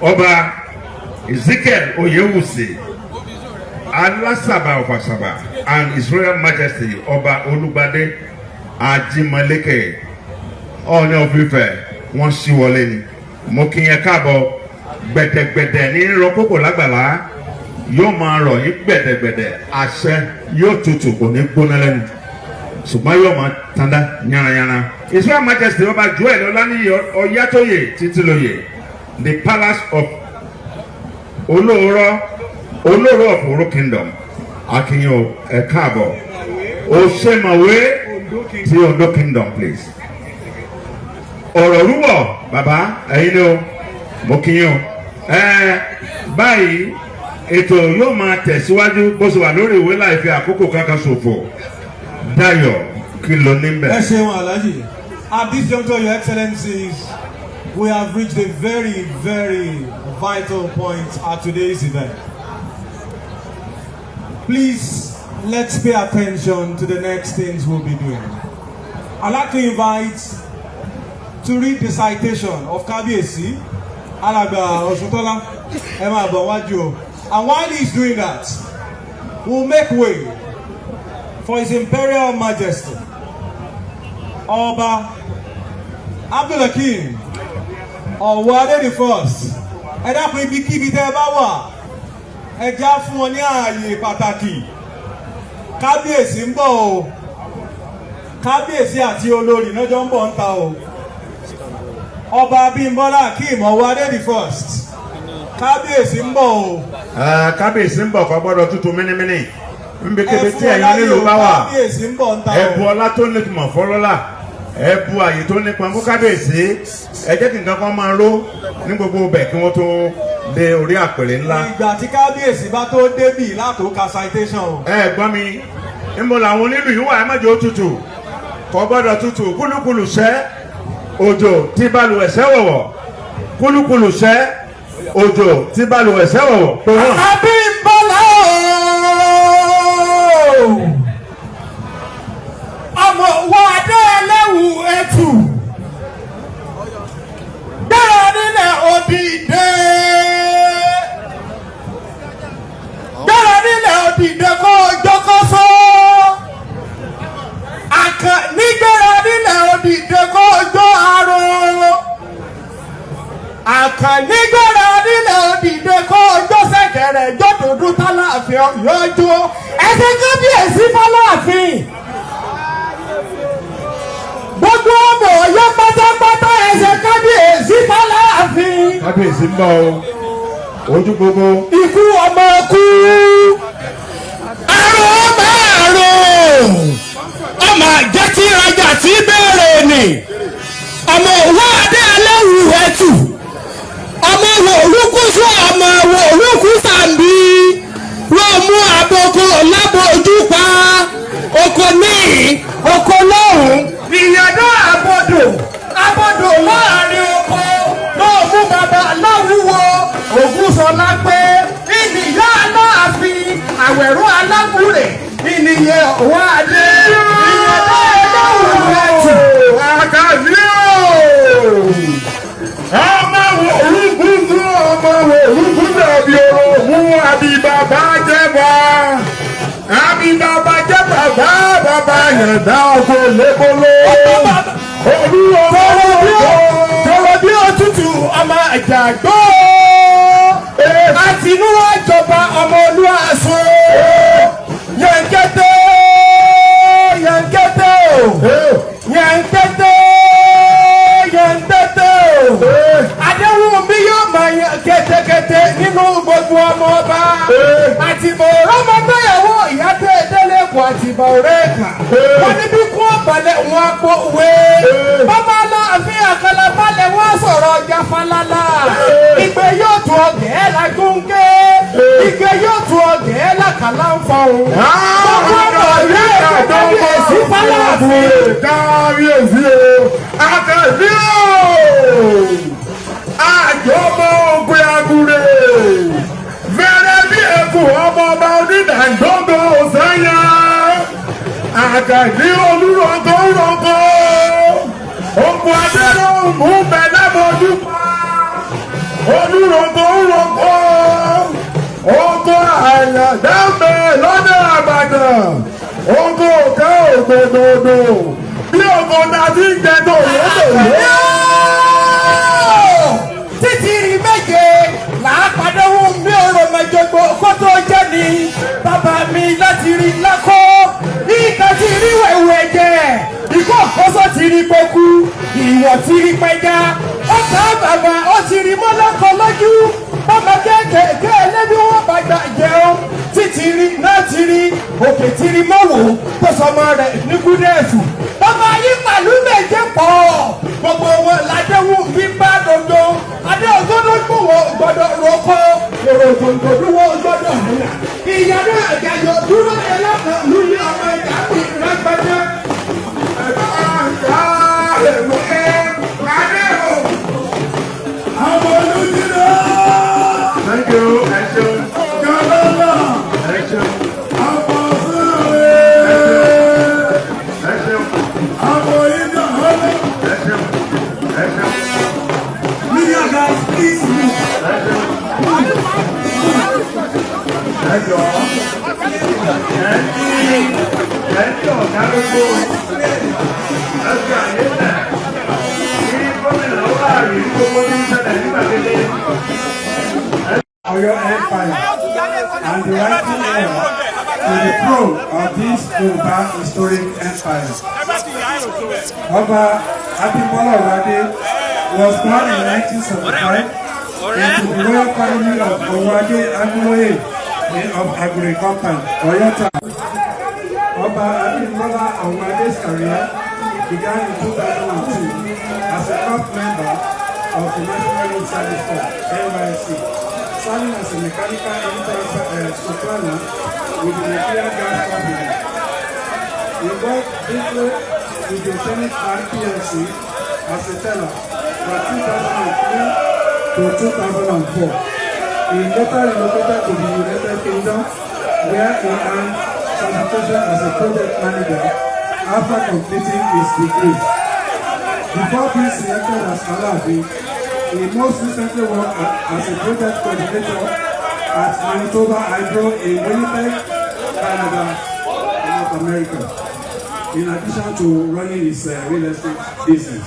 Speaker 8: Ọba Ezekiel Oyewusi Alásàbà of Àsàbà and His Royal Majesty Ọba Olúgbadé Ajímọ̀lékè Ọọ̀ni of Ifẹ̀ wọ́n ṣí wọlé ni. Mo kí yẹn káàbọ̀ gbẹ̀dẹ̀gbẹ̀dẹ̀ ní rọ́kòkò lágbàlá yóò máa rọ̀ yín gbẹ̀dẹ̀gbẹ̀dẹ̀ àṣẹ yóò tutù kò ní gbóná lẹ́nu ṣùgbọ́n yóò máa tanda yànnàyànnà. His Royal Majesty Ọba Joel Ọláníyì Ọ̀yátóyè Títílóyè the Palace of Olóró of Oro Kingdom Akínyìn ẹ káàbọ̀ Òṣèmọ̀wé ti Ondo Kingdom please. Ọ̀rọ̀ rúwọ̀ bàbá ẹ̀yin ni o mo kí yín o. Báyìí ètò yóò máa tẹ̀síwájú bó ṣe wà lórí ìwé láì fi àkókò kankan ṣòfò. Dayo kí ló ní bẹ̀.
Speaker 3: Ẹ ṣeun Alhaji. At this juncture, Your Excellencies, we have reached a very, very vital point at today's event. Please, let's pay attention to the next things we'll be doing. I'd like to invite to read the citation of Kábíyèsí Alàgbà Ọ̀ṣuntọ́lá ẹ máa bọ̀ wájú. And while he's doing that, we'll make way for His Imperial Majesty Ọba Akeem Owoade the First. Ẹ dákun ibikíbi tẹ́ ẹ bá wà ẹ já fún wọn ní ààyè pàtàkì. Kábíyèsí ń bọ̀ o. Kábíyèsí àti olórí náà jọ ń bọ̀ ń ta o. Ọba Abimbola Akeem Owoade the First. Kábíyèsí ń bọ̀ o.
Speaker 8: Kábíyèsí ń bọ̀ kò gbọ́dọ̀ tutù mínímíní. Nbekebe tí ẹ̀yin nílùú bá wà ẹ̀bù ọlá tó nípọn fọlọ́lá ẹ̀bù àyè tó nípọn fún kábíyèsí ẹ jẹ́ kí nǹkan kan máa ró ní gbogbo bẹ̀ kí wọ́n tó dé orí àpèrè ńlá.
Speaker 3: Ìgbà tí kábíyèsí bá tó débì látò ka citation.
Speaker 8: Gbọ́ mi níbo làwọn onílù yìí wà ẹ má jẹ́ ó tutù kò gbọ́dọ̀ tutù kúlúkúlù sẹ́ òjò tí balùwẹ̀ sẹ́ wọ̀wọ̀ kúlúkúlù sẹ́ òjò tí balùwẹ̀ sẹ́ wọ̀wọ̀ tó hàn.
Speaker 5: Abimbola ọmọ wàdé ẹlẹ́wù ẹtù gbẹ́rọ nílẹ̀ òdìdé kó jókòó nígbẹ́rọ nílẹ̀ òdìdé kó jó àrò
Speaker 9: nígbàrá nílẹ̀ òdìdẹ kó ọjọ́ sẹ̀kẹ̀rẹ̀ jọ́dọ̀dún tálàfin yọjọ́ ẹsẹ̀ kábíyèsí fọláàfin gbogbo ọmọ ọ̀yọ́ pátápátá ẹsẹ̀ kábíyèsí fọláàfin.
Speaker 8: kábíyèsí ń bọ̀ o ojú gbogbo.
Speaker 9: ikú ọmọ kú àrùn ọmọ àrùn ọmọ àjẹ́ tí ìrajà tí bẹ̀rẹ̀ ni ọmọ Owoade aláwù ẹtù ọmọ wo olúkúsù ọmọ wo olúkúsàmbí wọ́n mú àbòkò lábòjú pa oko ní oko lọ́hùn ìyàdó àbòdò láàrin oko náà mú bàbá aláwùwọ Ògúnṣọlá pé ìnìyá Aláàfin àwẹ̀rọ aláwùrẹ̀ ìnìyẹ Owoade ìyàdó aláwù ẹtù àkàlí ọmọ wo olúkúsù ọmọ wo olúkúsàbí òun àbíbàbá jẹba àbíbàbá jẹba bàbá yàndá ọkọ lébóló tọrọ bí òtútù ọmọ àjàgbó àtinúwá jọba ọmọ olúwaṣọ yẹnkẹtẹ yẹnkẹtẹ yẹnkẹtẹ yẹnkẹtẹ adéhùn mi yóò máa yan kẹtẹkẹtẹ nínú gbogbo ọmọ ọba àtìmọ̀ ọmọgbéyàwó ìyàtọ̀ ìdẹ́lẹ́kọ̀ àtìmọ̀ rẹ́ẹ̀kà wọ́n níbi kún ọ̀bàlẹ̀ wọn kó wé bàbá Aláàfin àkàlà balẹ̀ wọ́n sọ̀rọ̀ ọjà falala ìgbẹ́ yóò tún ọ̀gẹ́ làgúngé ìgbẹ́ yóò tún ọ̀gẹ́ làkàlà ń fọ̀hún. gbogbo ọ̀rọ̀ yóò tó kábíyèsí Fọláàfin.
Speaker 8: kábíyèsí o àkàbí o àjọmọ ogun agure fẹrẹ bí ẹkùn ọmọ ọba onídàndógó sẹyà àkàbí olùrọgọ rọgọ ogun adẹrọ mú bẹlẹ mọdú pa olùrọgọ rọgọ ogun àyàdámbẹ lọ́nà àbàdàn ogun òkè ògbòdòdò bí ogun náà ti ń jẹ tó lódò
Speaker 9: títí rí méje làápàdé wù mí ọ̀rọ̀ mẹjọgbọ kó tó jẹ́ ni bàbá mi láti rí lákọ́ ìka ti rí wẹ̀wẹ̀ jẹ́ ikú ọ̀kọ́sọ́ ti rí pẹ́kú ìwọ̀ ti rí pẹ́já ọ̀tá bàbá ó ti rí mọ́lọ́kọ lójú bàbá kéékèèké ẹlẹ́bí wọn bàgbà jẹun títí rí náà ti rí òkè ti rí mọ́wò tó sọmọ rẹ̀ ní gúdẹ́ẹ̀fù bàbá yìí pàlú méje pọ̀ gbogbo wọn ládéhùn bí bá dodo adé ògbódò gbòwò gbọdọ̀ roko èrò ògbódò wọn gbọdọ̀ hùwà ìyàrá àjàyọ̀ dúró ẹlẹ́kọ̀ọ́ lórí ọmọ ìyàwó ìrẹ́gbẹ́jẹ́. àwọn olùdíje.
Speaker 8: Thank you.
Speaker 9: Jọlọ́lọ́. àwọn ọ̀sẹ̀. àwọn ìjọ ọ̀lẹ́. Media guys, please move.
Speaker 10: Oyo Empire and the rising heir to the throne of this Yoruba historic empire. Ọba Abimbola Owoade was born in 1975 into the royal family of Owoade AWUYE of Aguri Compound, Oyo Town. Ọba Abimbola Owoade's career began in 2002 as a top member of the National Youth Service Corps, NYSC, serving as a mechanical planner with the Imperial Gas Company. He worked briefly with the Senate PLC as a teller from 2003 to 2004. He later relocated to the United Kingdom, where he earned certification as a project manager after completing his degree. Before being selected as ALAAFIN, he most recently worked as a project coordinator at Manitoba Hydro in Winnipeg, Canada, North America, in addition to running his real estate business.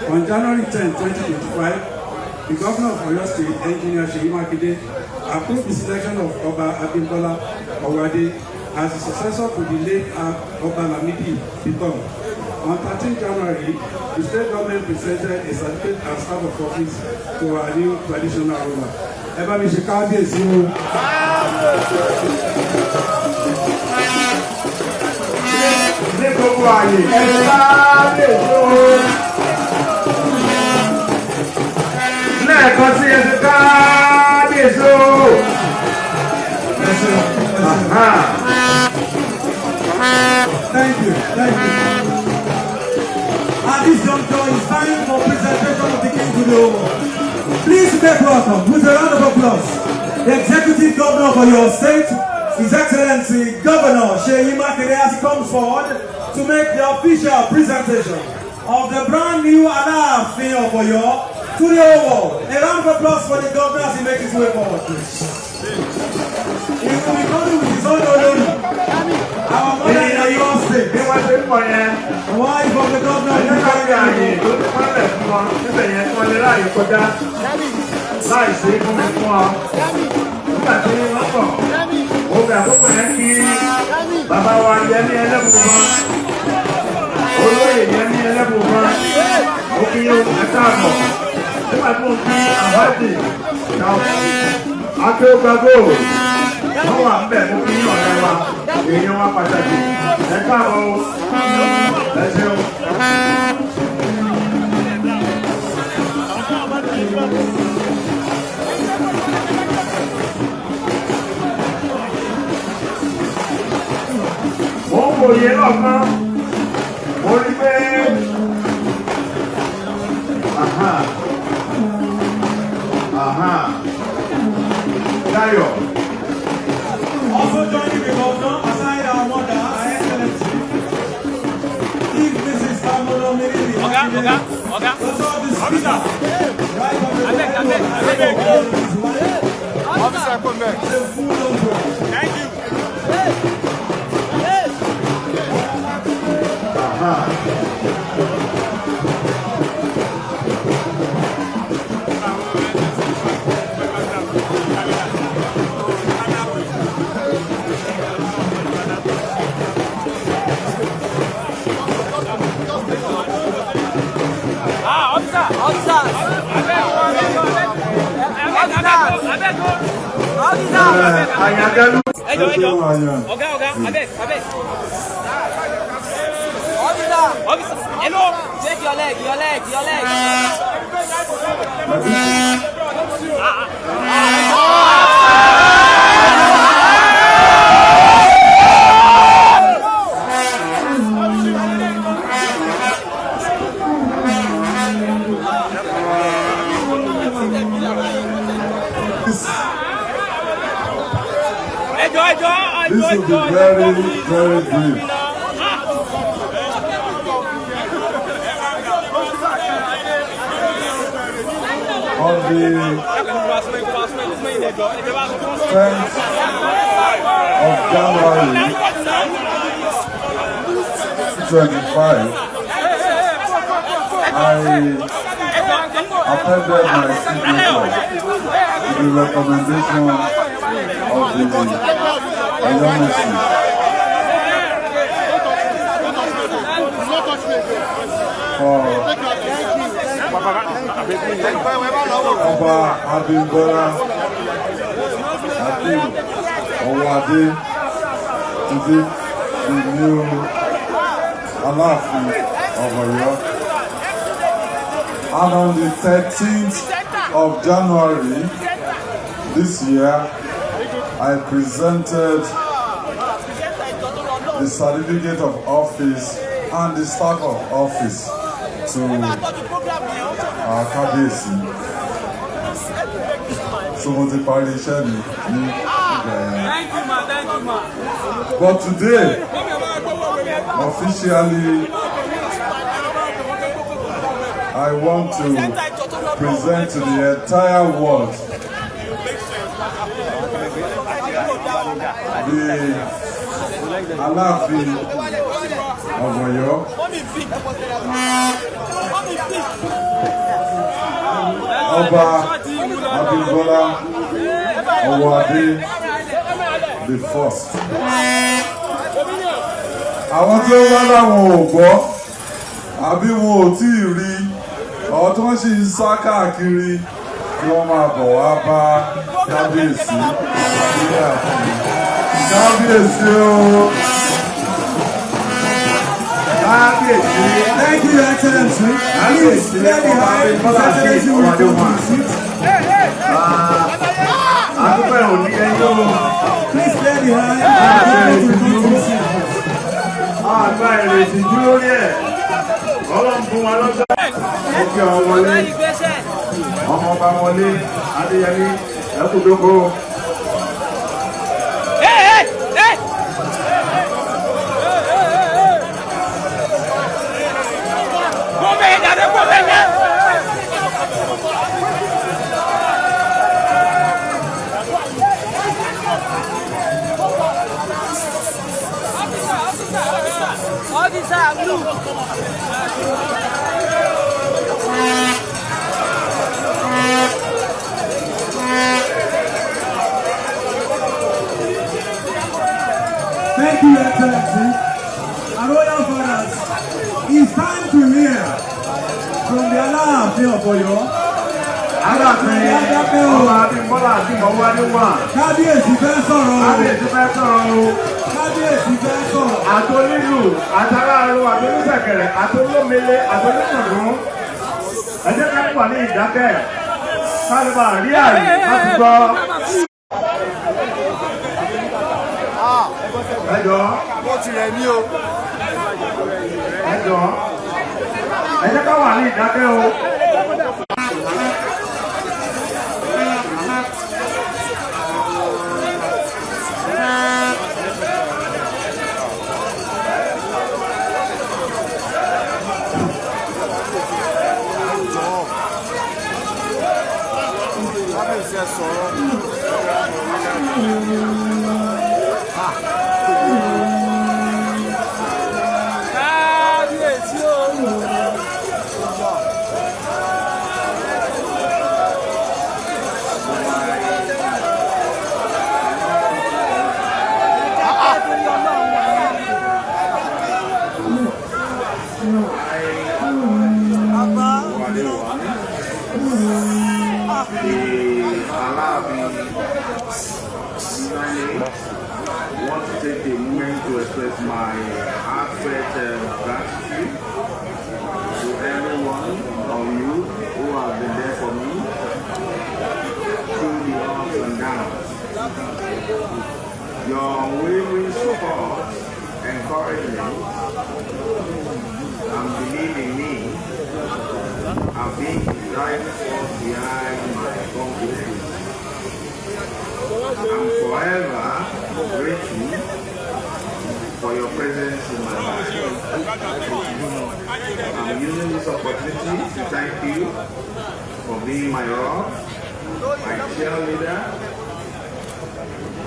Speaker 10: On January 10, 2025, the governor of Oyo State, Engineer Yeye, approved the selection of Oba Abimbola Owoade as the successor to the late Oba Lamidi Piton. On 13 January, the state government presented a certificate and staff of office to our new traditional ruler. Eba mi ṣe kábíyèsí o.
Speaker 8: Ní gbogbo àyè, kábíyèsí o. Lẹ́ẹ̀kan sí ẹsẹ̀ kábíyèsí o.
Speaker 3: Thank you. At this juncture, it's time for presentation of the king to the Owoade. Please make welcome, with a round of applause, the Executive Governor of your state, His Excellency Governor Yeye as he comes forward to make the official presentation of the brand new ALAAFIN of Oyo to the Owoade. A round of applause for the governor as he makes his way forward, please. He will be coming with his own Olori. Our mother in Oyo State. The wife of the governor of the
Speaker 8: láìsí fún mi fún ọ nígbà tí wọ́n pọ̀ òun àkókò yẹn kí bàbá wa Yẹmí Ẹlẹ́bùúbọn olóyè Yẹmí Ẹlẹ́bùúbọn òkìyó ẹ̀ka àbọ̀ nígbà tí wọ́n kí àwádìí akéwògbàgbò wọ́n wà ń bẹ̀ mú kí ọ̀rẹ́ wa èèyàn wa pàtàkì ẹ̀ka àbọ̀ ẹ̀ṣẹ̀ o. Òye lọ́kàn mo rí pé Dayo.
Speaker 3: Also joining the governor aside our mother, our excellency, Chief Mrs. Kamolo Mirili. Oga. Right on the
Speaker 11: Officer, come back. Thank you.
Speaker 12: Hello, take your leg.
Speaker 4: This will be very, very brief. On the 10th of January 25, I appended my signature to the recommendation of the Majesty. For Oba Abimbola Akeem Owoade to be the new ALAAFIN of Oyo. And on the 13th of January this year, I presented the certificate of office and the staff of office to our Kábíyèsí. So mo ti parí iṣẹ́ mi ní ìgbà yẹn. But today, officially, I want to present to the entire world the ALAAFIN of Oyo.
Speaker 13: Ọba Abimbola Owoade the first. Àwọn tí ó wá láwọn ò gbọ́ àbí wọn ò tí ì rí àwọn tí wọ́n sì ń sá káàkiri kí wọ́n máa bọ̀ wá bá kábíyèsí ilé àfihàn. Kábíyèsí o.
Speaker 10: Kábíyèsí. Thank you, Excellency. Kábíyèsí. Lady High Excellency will go to the seat.
Speaker 8: Adúpẹ́ òní ẹjọ́.
Speaker 10: Please, Lady High Excellency will go to the seat.
Speaker 8: Àgbà ìrètí dúró rí ẹ̀. Ọlọ́run fún wa lọ́jọ́. Ó kí ọ wọlé. Ọmọ ọba wọlé. Adéyẹmí ẹkùdógó.
Speaker 10: Thank you, Excellency. Our royal fathers, it's time to hear from the ALAAFIN of Ọ̀yọ́.
Speaker 8: Aláàfin ọmọ Abimbola àti Owoade wà.
Speaker 10: Kábíyèsí fẹ́ sọ̀rọ̀ o.
Speaker 8: Kábíyèsí fẹ́ sọ̀rọ̀ o.
Speaker 10: Kábíyèsí fẹ́ sọ̀rọ̀.
Speaker 8: Àtolílù, àtàláàrú, àtolísẹ̀kẹ̀rẹ̀, àtolómele, àtolísọ̀dún. Ẹ jẹ́ ká wà ní ìdákẹ́. Ká lè bá rí àyè láti gbọ́. Ẹjọ́.
Speaker 11: Wọ́n ti rẹ̀ mí o.
Speaker 8: Ẹjọ́. Ẹ jẹ́ ká wà ní ìdákẹ́ o. I want to take a moment to express my heartfelt gratitude to everyone of you who have been there for me through the ups and downs. Your unwavering support, encouragement, and belief in me have been the driving force behind my confidence. I'm forever grateful for your presence in my life. I'm using this opportunity to thank you for being my rock, my cheerleader,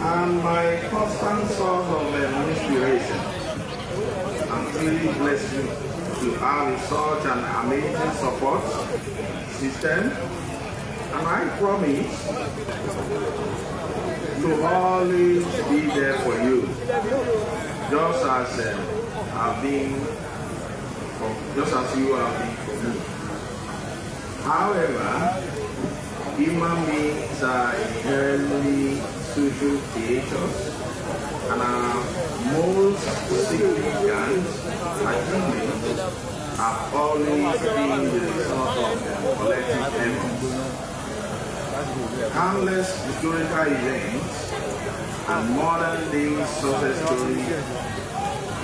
Speaker 8: and my constant source of inspiration. I'm really blessed to have such an amazing support system, and I promise to always be there for you, just as you have been for me. However, human beings are inherently social creatures, and our most significant achievements have always been the result of collective efforts. Countless historical events and modern day success stories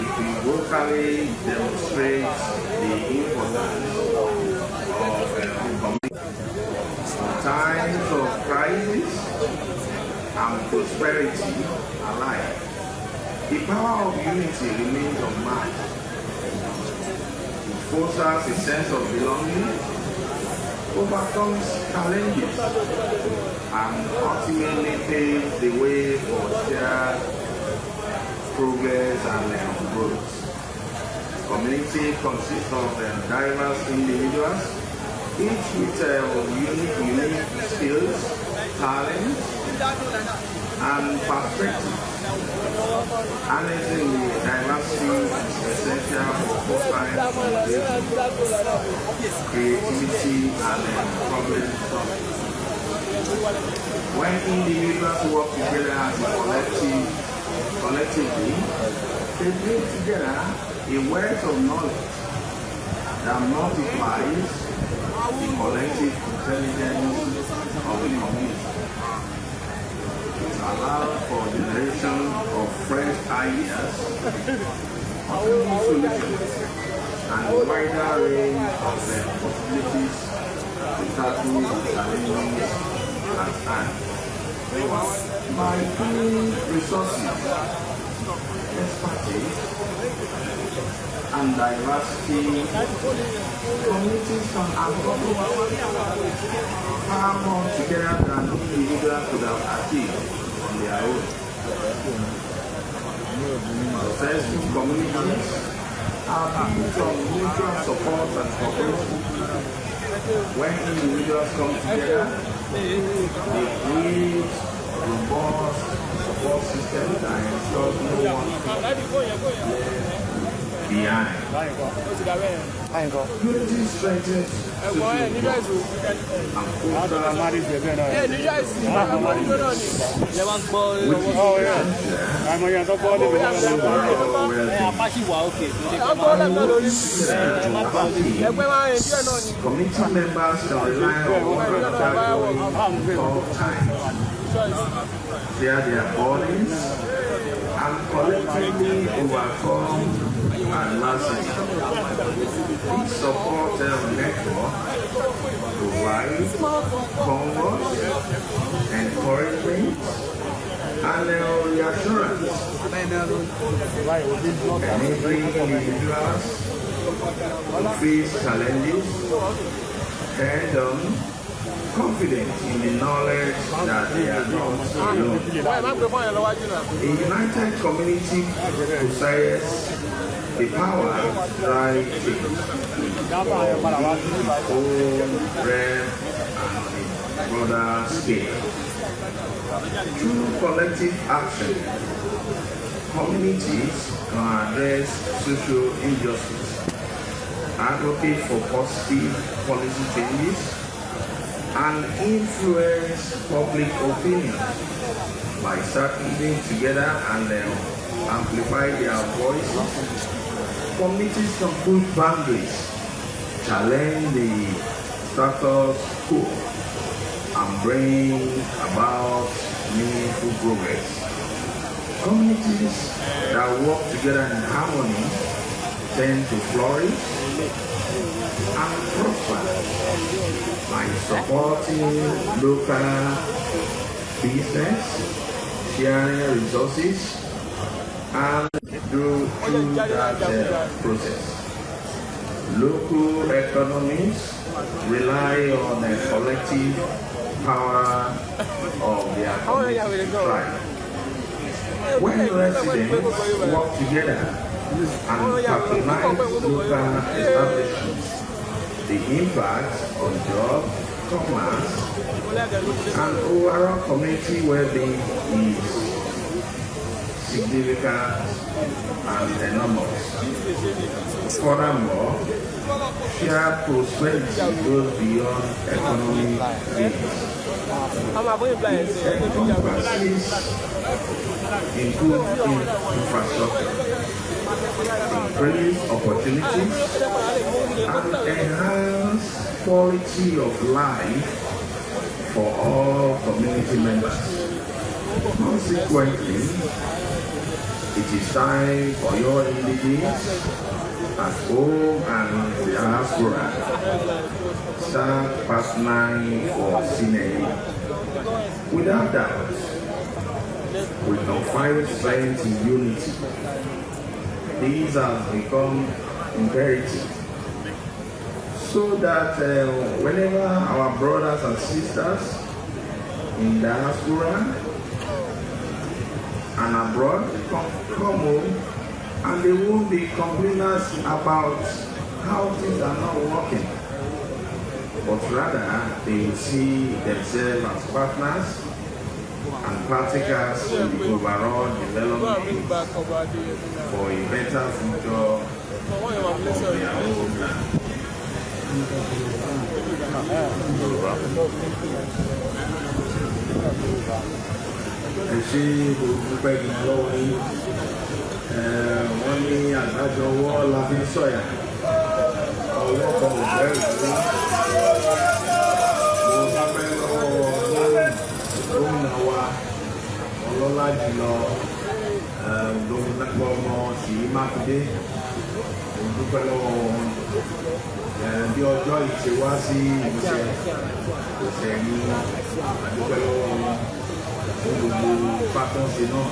Speaker 8: equivocally demonstrate the importance of community. In times of crisis and prosperity alike, the power of unity remains unmatched. It fosters a sense of belonging, overcomes challenges, and ultimately paves the way for shared progress and growth. Community consists of diverse individuals
Speaker 14: each with unique skills, talents, and perspectives. Harnessing the diversity is essential for fostering creativity and problem solving. When individuals work together as a collectively, they bring together a wealth of knowledge that multiplies the collective intelligence of the community. It allows for generation of fresh ideas, alternative solutions, and a wider range of possibilities to tackle the challenges at hand. By pooling resources, expertise, and diversity, communities can accomplish far more together than individuals could have achieved on their own. Successful communities are built on mutual support and cooperation. When individuals come together, they create robust support systems that ensure no one is behind. Unity strengthens committee members can rely on one another during tough times, share their burdens, and collectively overcome adversity. This support network provides comfort, encouragement, and reassurance, enabling individuals to face challenges head-on, confident in the knowledge that they are not alone. A united community possesses the power to drive change on its own realm and broader scale. Through collective action, communities can address social injustice, advocate for positive policy changes, and influence public opinion by circling together and amplify their voices. Communities can push boundaries, challenge the status quo, and bring about meaningful progress. Communities that work together in harmony tend to flourish and prosper by supporting local business, sharing resources, and through that process. Local economies rely on the collective power of their community tribe. When residents work together and patronize local establishments, the impact on jobs, commerce, and overall community well-being is significant and enormous. Furthermore, shared prosperity goes beyond economic gains. It encompasses improved infrastructure, increased opportunities, and enhanced quality of life for all community members. Consequently, it is time for your individuals at home and in the diaspora start partnering for synergy. Without doubt, we can find strength in unity. These have become imperative so that whenever our brothers and sisters in diaspora and abroad come home, and they won't be complainers about how things are not working. but rather they see themselves as partners and partakers in the overall development for a better future of their own land. Ẹ ṣe olùdókòwò ìgbìmọ̀ lọ́wọ́ yìí wọ́n ní àgbájọ ọwọ́ la fi ń sọ̀yà ọwọ́ kan ò bẹ̀rù sí mo sábẹ́ lọ́wọ́ gómìnà wa ọlọ́lá jùlọ gómìnà ọmọ Ṣèyí Mákindé mo dúpẹ́ lọ́wọ́ wọn bí ọjọ́ yìí ṣe wá sí ìmúṣẹ kò sẹ́yìn àdúpẹ́ lọ́wọ́ wọn fún gbogbo pátọ́ǹsì náà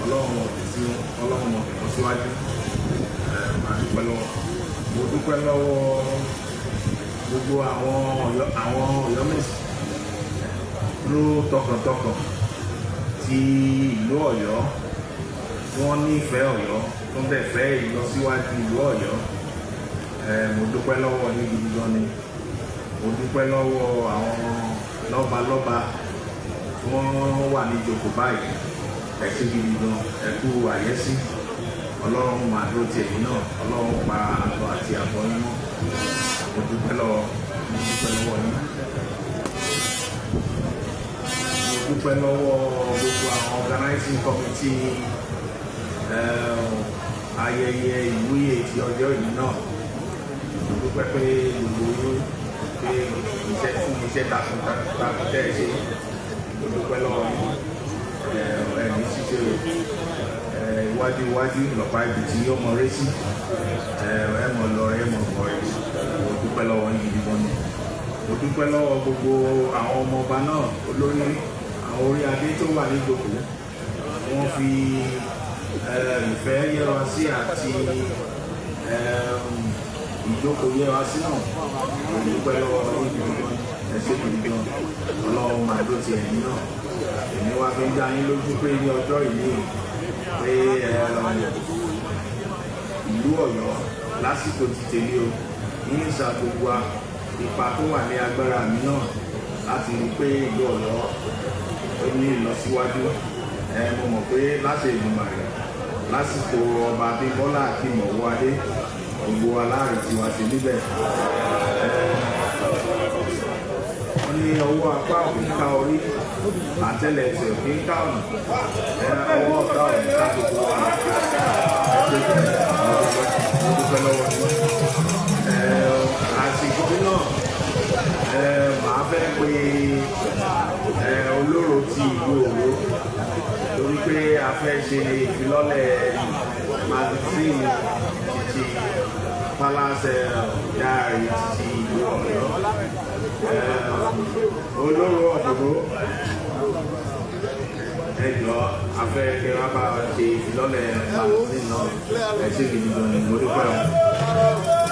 Speaker 14: ọlọ́run ọ̀tún síwájú àdúpẹ́ lọ́wọ́ mo dúpẹ́ lọ́wọ́ gbogbo àwọn Ọ̀yọ́mèsì ló tọkàntọkàn ti ìlú Ọ̀yọ́ tí wọ́n nífẹ̀ẹ́ Ọ̀yọ́ tó ń dẹ̀ fẹ́ ìlọsíwájú ìlú Ọ̀yọ́ mo dúpẹ́ lọ́wọ́ ní gidi gan ni mo dúpẹ́ lọ́wọ́ àwọn lọ́balọ́ba tí wọ́n wà ní ìjókòó báyìí ẹ ṣé gidi gan ẹ kú àyẹ́sí ọlọ́run máa dúró ti ẹ̀yìn náà ọlọ́run pa àlọ́ àti àbọ̀ yín mọ́ mo dúpẹ́ lọ́wọ́ yín mo dúpẹ́ lọ́wọ́ gbogbo àwọn organizing committee ayẹyẹ ìwúyè ti ọjọ́ ìlú náà mo dúpẹ́ pé gbogbo yín pé iṣẹ́ takuntakun tẹ́ ẹ ṣe mo dúpẹ́ lọ́wọ́ yín ẹ̀mí ṣíṣe iwájú lọ́pàá ibi tí yóò mọ rétí ẹ̀mọ̀ lọ ẹ̀mọ̀ bọ̀ ẹ̀ mo dúpẹ́ lọ́wọ́ yín gidi gan ni mo dúpẹ́ lọ́wọ́ gbogbo àwọn ọmọ ọba náà olórí àwọn orí adé tó wà ní ìjókòó wọ́n fi ìfẹ́ yẹra sí àti ìjókòó yẹra sí náà mo dúpẹ́ lọ́wọ́ yín gidi gan ẹ ṣé gidi gan ọlọ́run máa dó ti ẹ̀yìn náà èmi wá fi ń dá yín lójú pé ní ọjọ́ ìní pé ìlú Ọ̀yọ́ lásìkò ti tèmi o ní ìṣàgbogbo ipa tó wà ní agbára mi náà láti rí pé ìlú Ọ̀yọ́ ó ní ìlọsíwájú mo mọ̀ pé láti ìgbìmọ̀ rẹ̀ lásìkò ọba Abimbola Akeem Owoade gbogbo aláàrẹ̀ tí wá sí níbẹ̀ wọ́n ní ọwọ́ apá òfin ká orí àtẹ́lẹsẹ̀ òfin ká ọ̀nà ọwọ́ ọ̀gá òfin ká gbogbo wa dúpẹ́ lọ́wọ́ ní àsìkò náà màá fẹ́ pé olóró ti ìlú Òwò torí pé a fẹ́ ṣe ìfilọ́lẹ̀ magazine ti Palace Diary ti ìlú Ọ̀yọ́ olóró ọ̀dọ́dọ́ ẹjọ́ afẹ́kẹ́ wá bá ṣe ìfilọ́lẹ̀ magazine náà ẹ ṣé gidi gan ni mo dúpẹ́ o.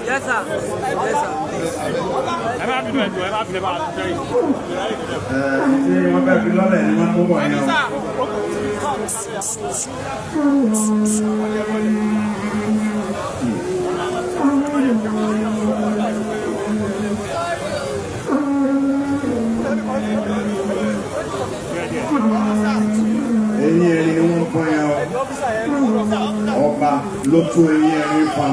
Speaker 12: Yes, sir.
Speaker 8: Eyín ẹni ni wọ́n fún yẹn ọba ló tún eyín ẹni fún.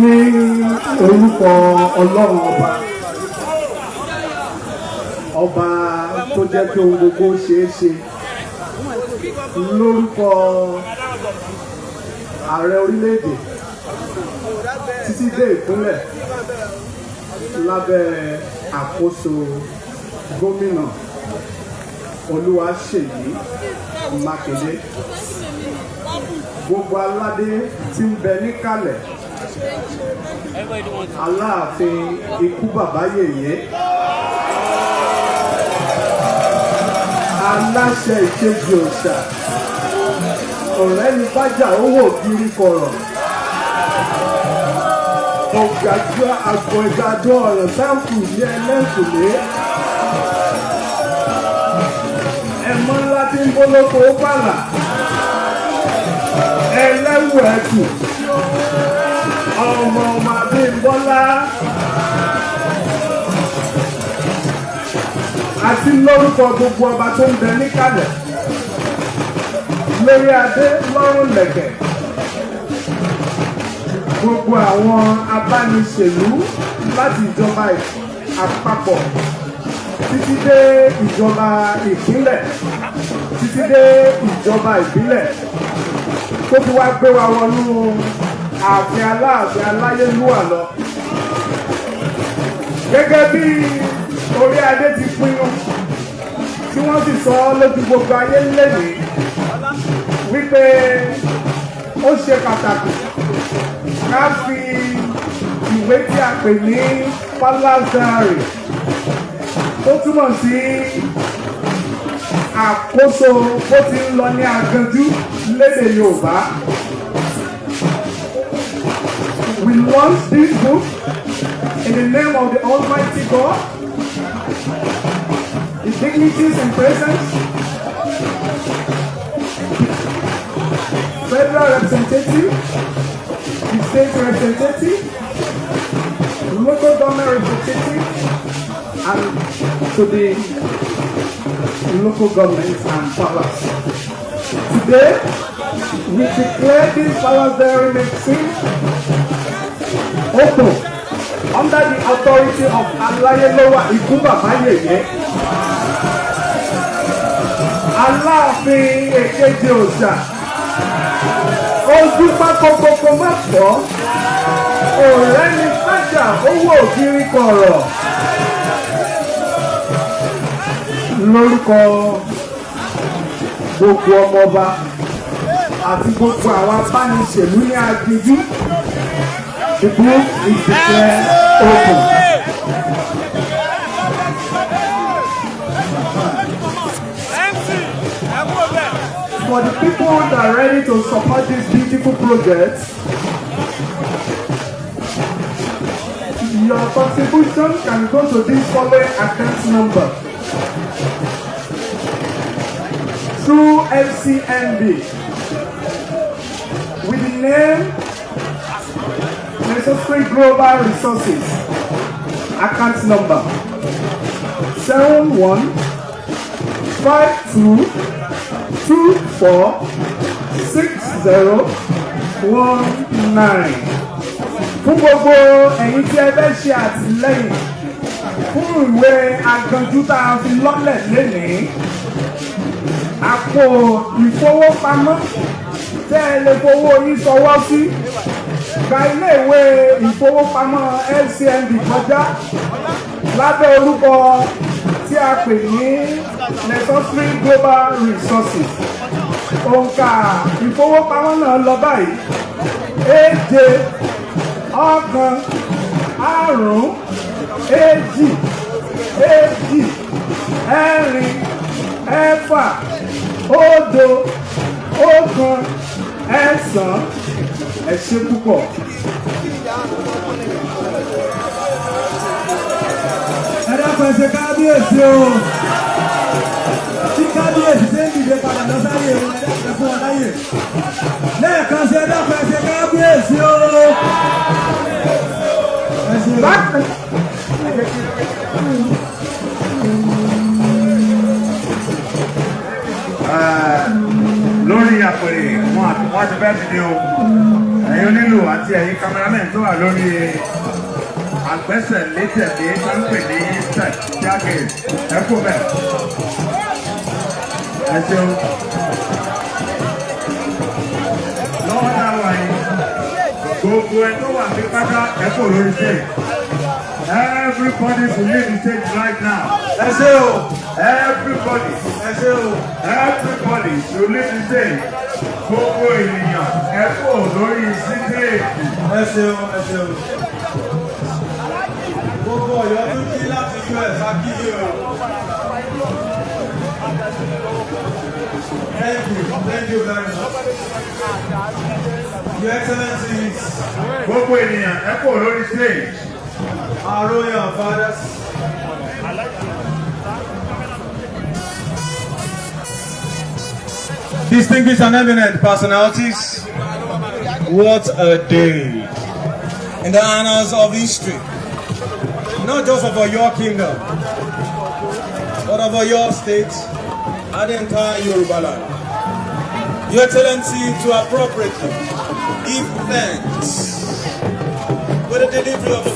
Speaker 10: Ní orúkọ Ọlọ́run ọba tó jẹ́ kí ohun gbogbo ṣeé ṣe, lórúkọ ààrẹ orílẹ̀-èdè títí dé ìpínlẹ̀ lábẹ́ àkóso gómìnà Olúwaṣèyí Mákindé, gbogbo aládé tí ń bẹ níkàlẹ̀, Aláàfin ikú bàbá Yèyé, aláṣẹ ìkejì òòṣà, ọ̀rẹ́ ní bájà owó kiri kọ̀rọ̀, ọ̀gàjọ́ àgbọ̀jàdọ̀ ọ̀rọ̀ sáǹpù ní ẹlẹ́sùlé, ẹ̀mọ́ ńlá tí ń bólókò pààlà, ẹlẹ́wù ẹ̀kù, ọmọ Abimbola, àti lórúkọ gbogbo ọba tó ń bẹ níkàlẹ̀, lórí adé lọ́rùn lẹ̀kẹ̀, gbogbo àwọn abániṣèlú láti ìjọba àpapọ̀ títí dé ìjọba ìpínlẹ̀ títí dé ìjọba ìbílẹ̀ tó fi wá gbé wa wọnú ààfin Aláàfin Aláyélúwà lọ. Gẹ́gẹ́ bí orí adé ti pinnu tí wọ́n sì sọ lójú gbogbo ayé lẹ́nìí wípé ó ṣe pàtàkì ká fi ìwé tí a pè ní Palace Diary tó túmọ̀ sí àkóso bó ti ń lọ ní aganjú lédè Yorùbá. We launch this book in the name of the Almighty God, the dignities and presence, federal representative, the state representative, local government representative, and to the local governments and powers. Today, we declare this Palace Diary Medicine open under the authority of Alayeluwa Ikú Bàbá Yèyé, Aláàfin èkejì òòṣà, ojú pákókókó má fọ́, ọ̀rẹ́ ní fájà owó ògiri kọ̀rọ̀. Lórúkọ gbogbo ọmọọba àti gbogbo àwọn abániṣèlú ní aginjú, the book is declared open. For the people that are ready to support this beautiful project, your contribution can go to this following account number. Through FCMB with the name Majesty Global Resources, account number 7152460019. Fún gbogbo ẹ̀yin tí ẹ fẹ́ ṣe àtìlẹ́yìn fún ìwé aganjú tá a fi lọ́lẹ̀ lénìí, àpò ìfowópamọ́ tẹ́ ẹ lè fowó yín sọwọ́ sí, gba iléèwé ìfowópamọ́ LCMB kọjá lábẹ́ orúkọ tí a pè ní Majesty Global Resources. Òǹkà ìfowópamọ́ náà lọ báyìí: AJ ọ̀kan, àrún, èjì, èjì, ẹ̀rin, ẹ̀fà, òdo, ọ̀kan, ẹ̀sán. Ẹ ṣé púpọ̀. Ẹ dákun ẹ ṣe kábíyèsí o. Tí kábíyèsí ṣe ń dìde padà lọ sáyé wọn, ẹ dákun ẹ fún wọn láyè. Lẹ́ẹ̀kan sí ẹ dákun ẹ ṣe kábíyèsí o. Ẹ ṣe
Speaker 8: lórí àpèrè wọn ti fẹ́ dìde o. Ẹ̀yin onílù àti ẹ̀yin kámẹ́rámẹ́n tó wà lórí àgbẹ̀sẹ̀ létẹ̀lé tó ń pè ní step jáde ẹ̀kú bẹ̀. Ẹ ṣeun. Lọ́wọ́ tá a wà yìí, gbogbo ẹ̀ tó wà ní pátá ẹ̀kú lórí stage. Everybody to leave the stage right now.
Speaker 10: ẹ ṣé o.
Speaker 8: Everybody.
Speaker 10: Ẹ ṣé o.
Speaker 8: Everybody to leave the stage. Gbogbo ènìyàn ẹ̀kú lórí stage.
Speaker 10: Ẹ ṣeun, ẹ ṣeun. Gbogbo Ọ̀yọ́ tó kí láti US akíyè o. Thank you very much. Your Excellencies.
Speaker 8: Gbogbo ènìyàn ẹ̀kú lórí stage.
Speaker 10: Our royal fathers. Distinguished and eminent personalities, what a day in the annals of history, not just of your kingdom, but of your state and the entire Yoruba land. Your Excellency, to appropriately give thanks for the delivery of the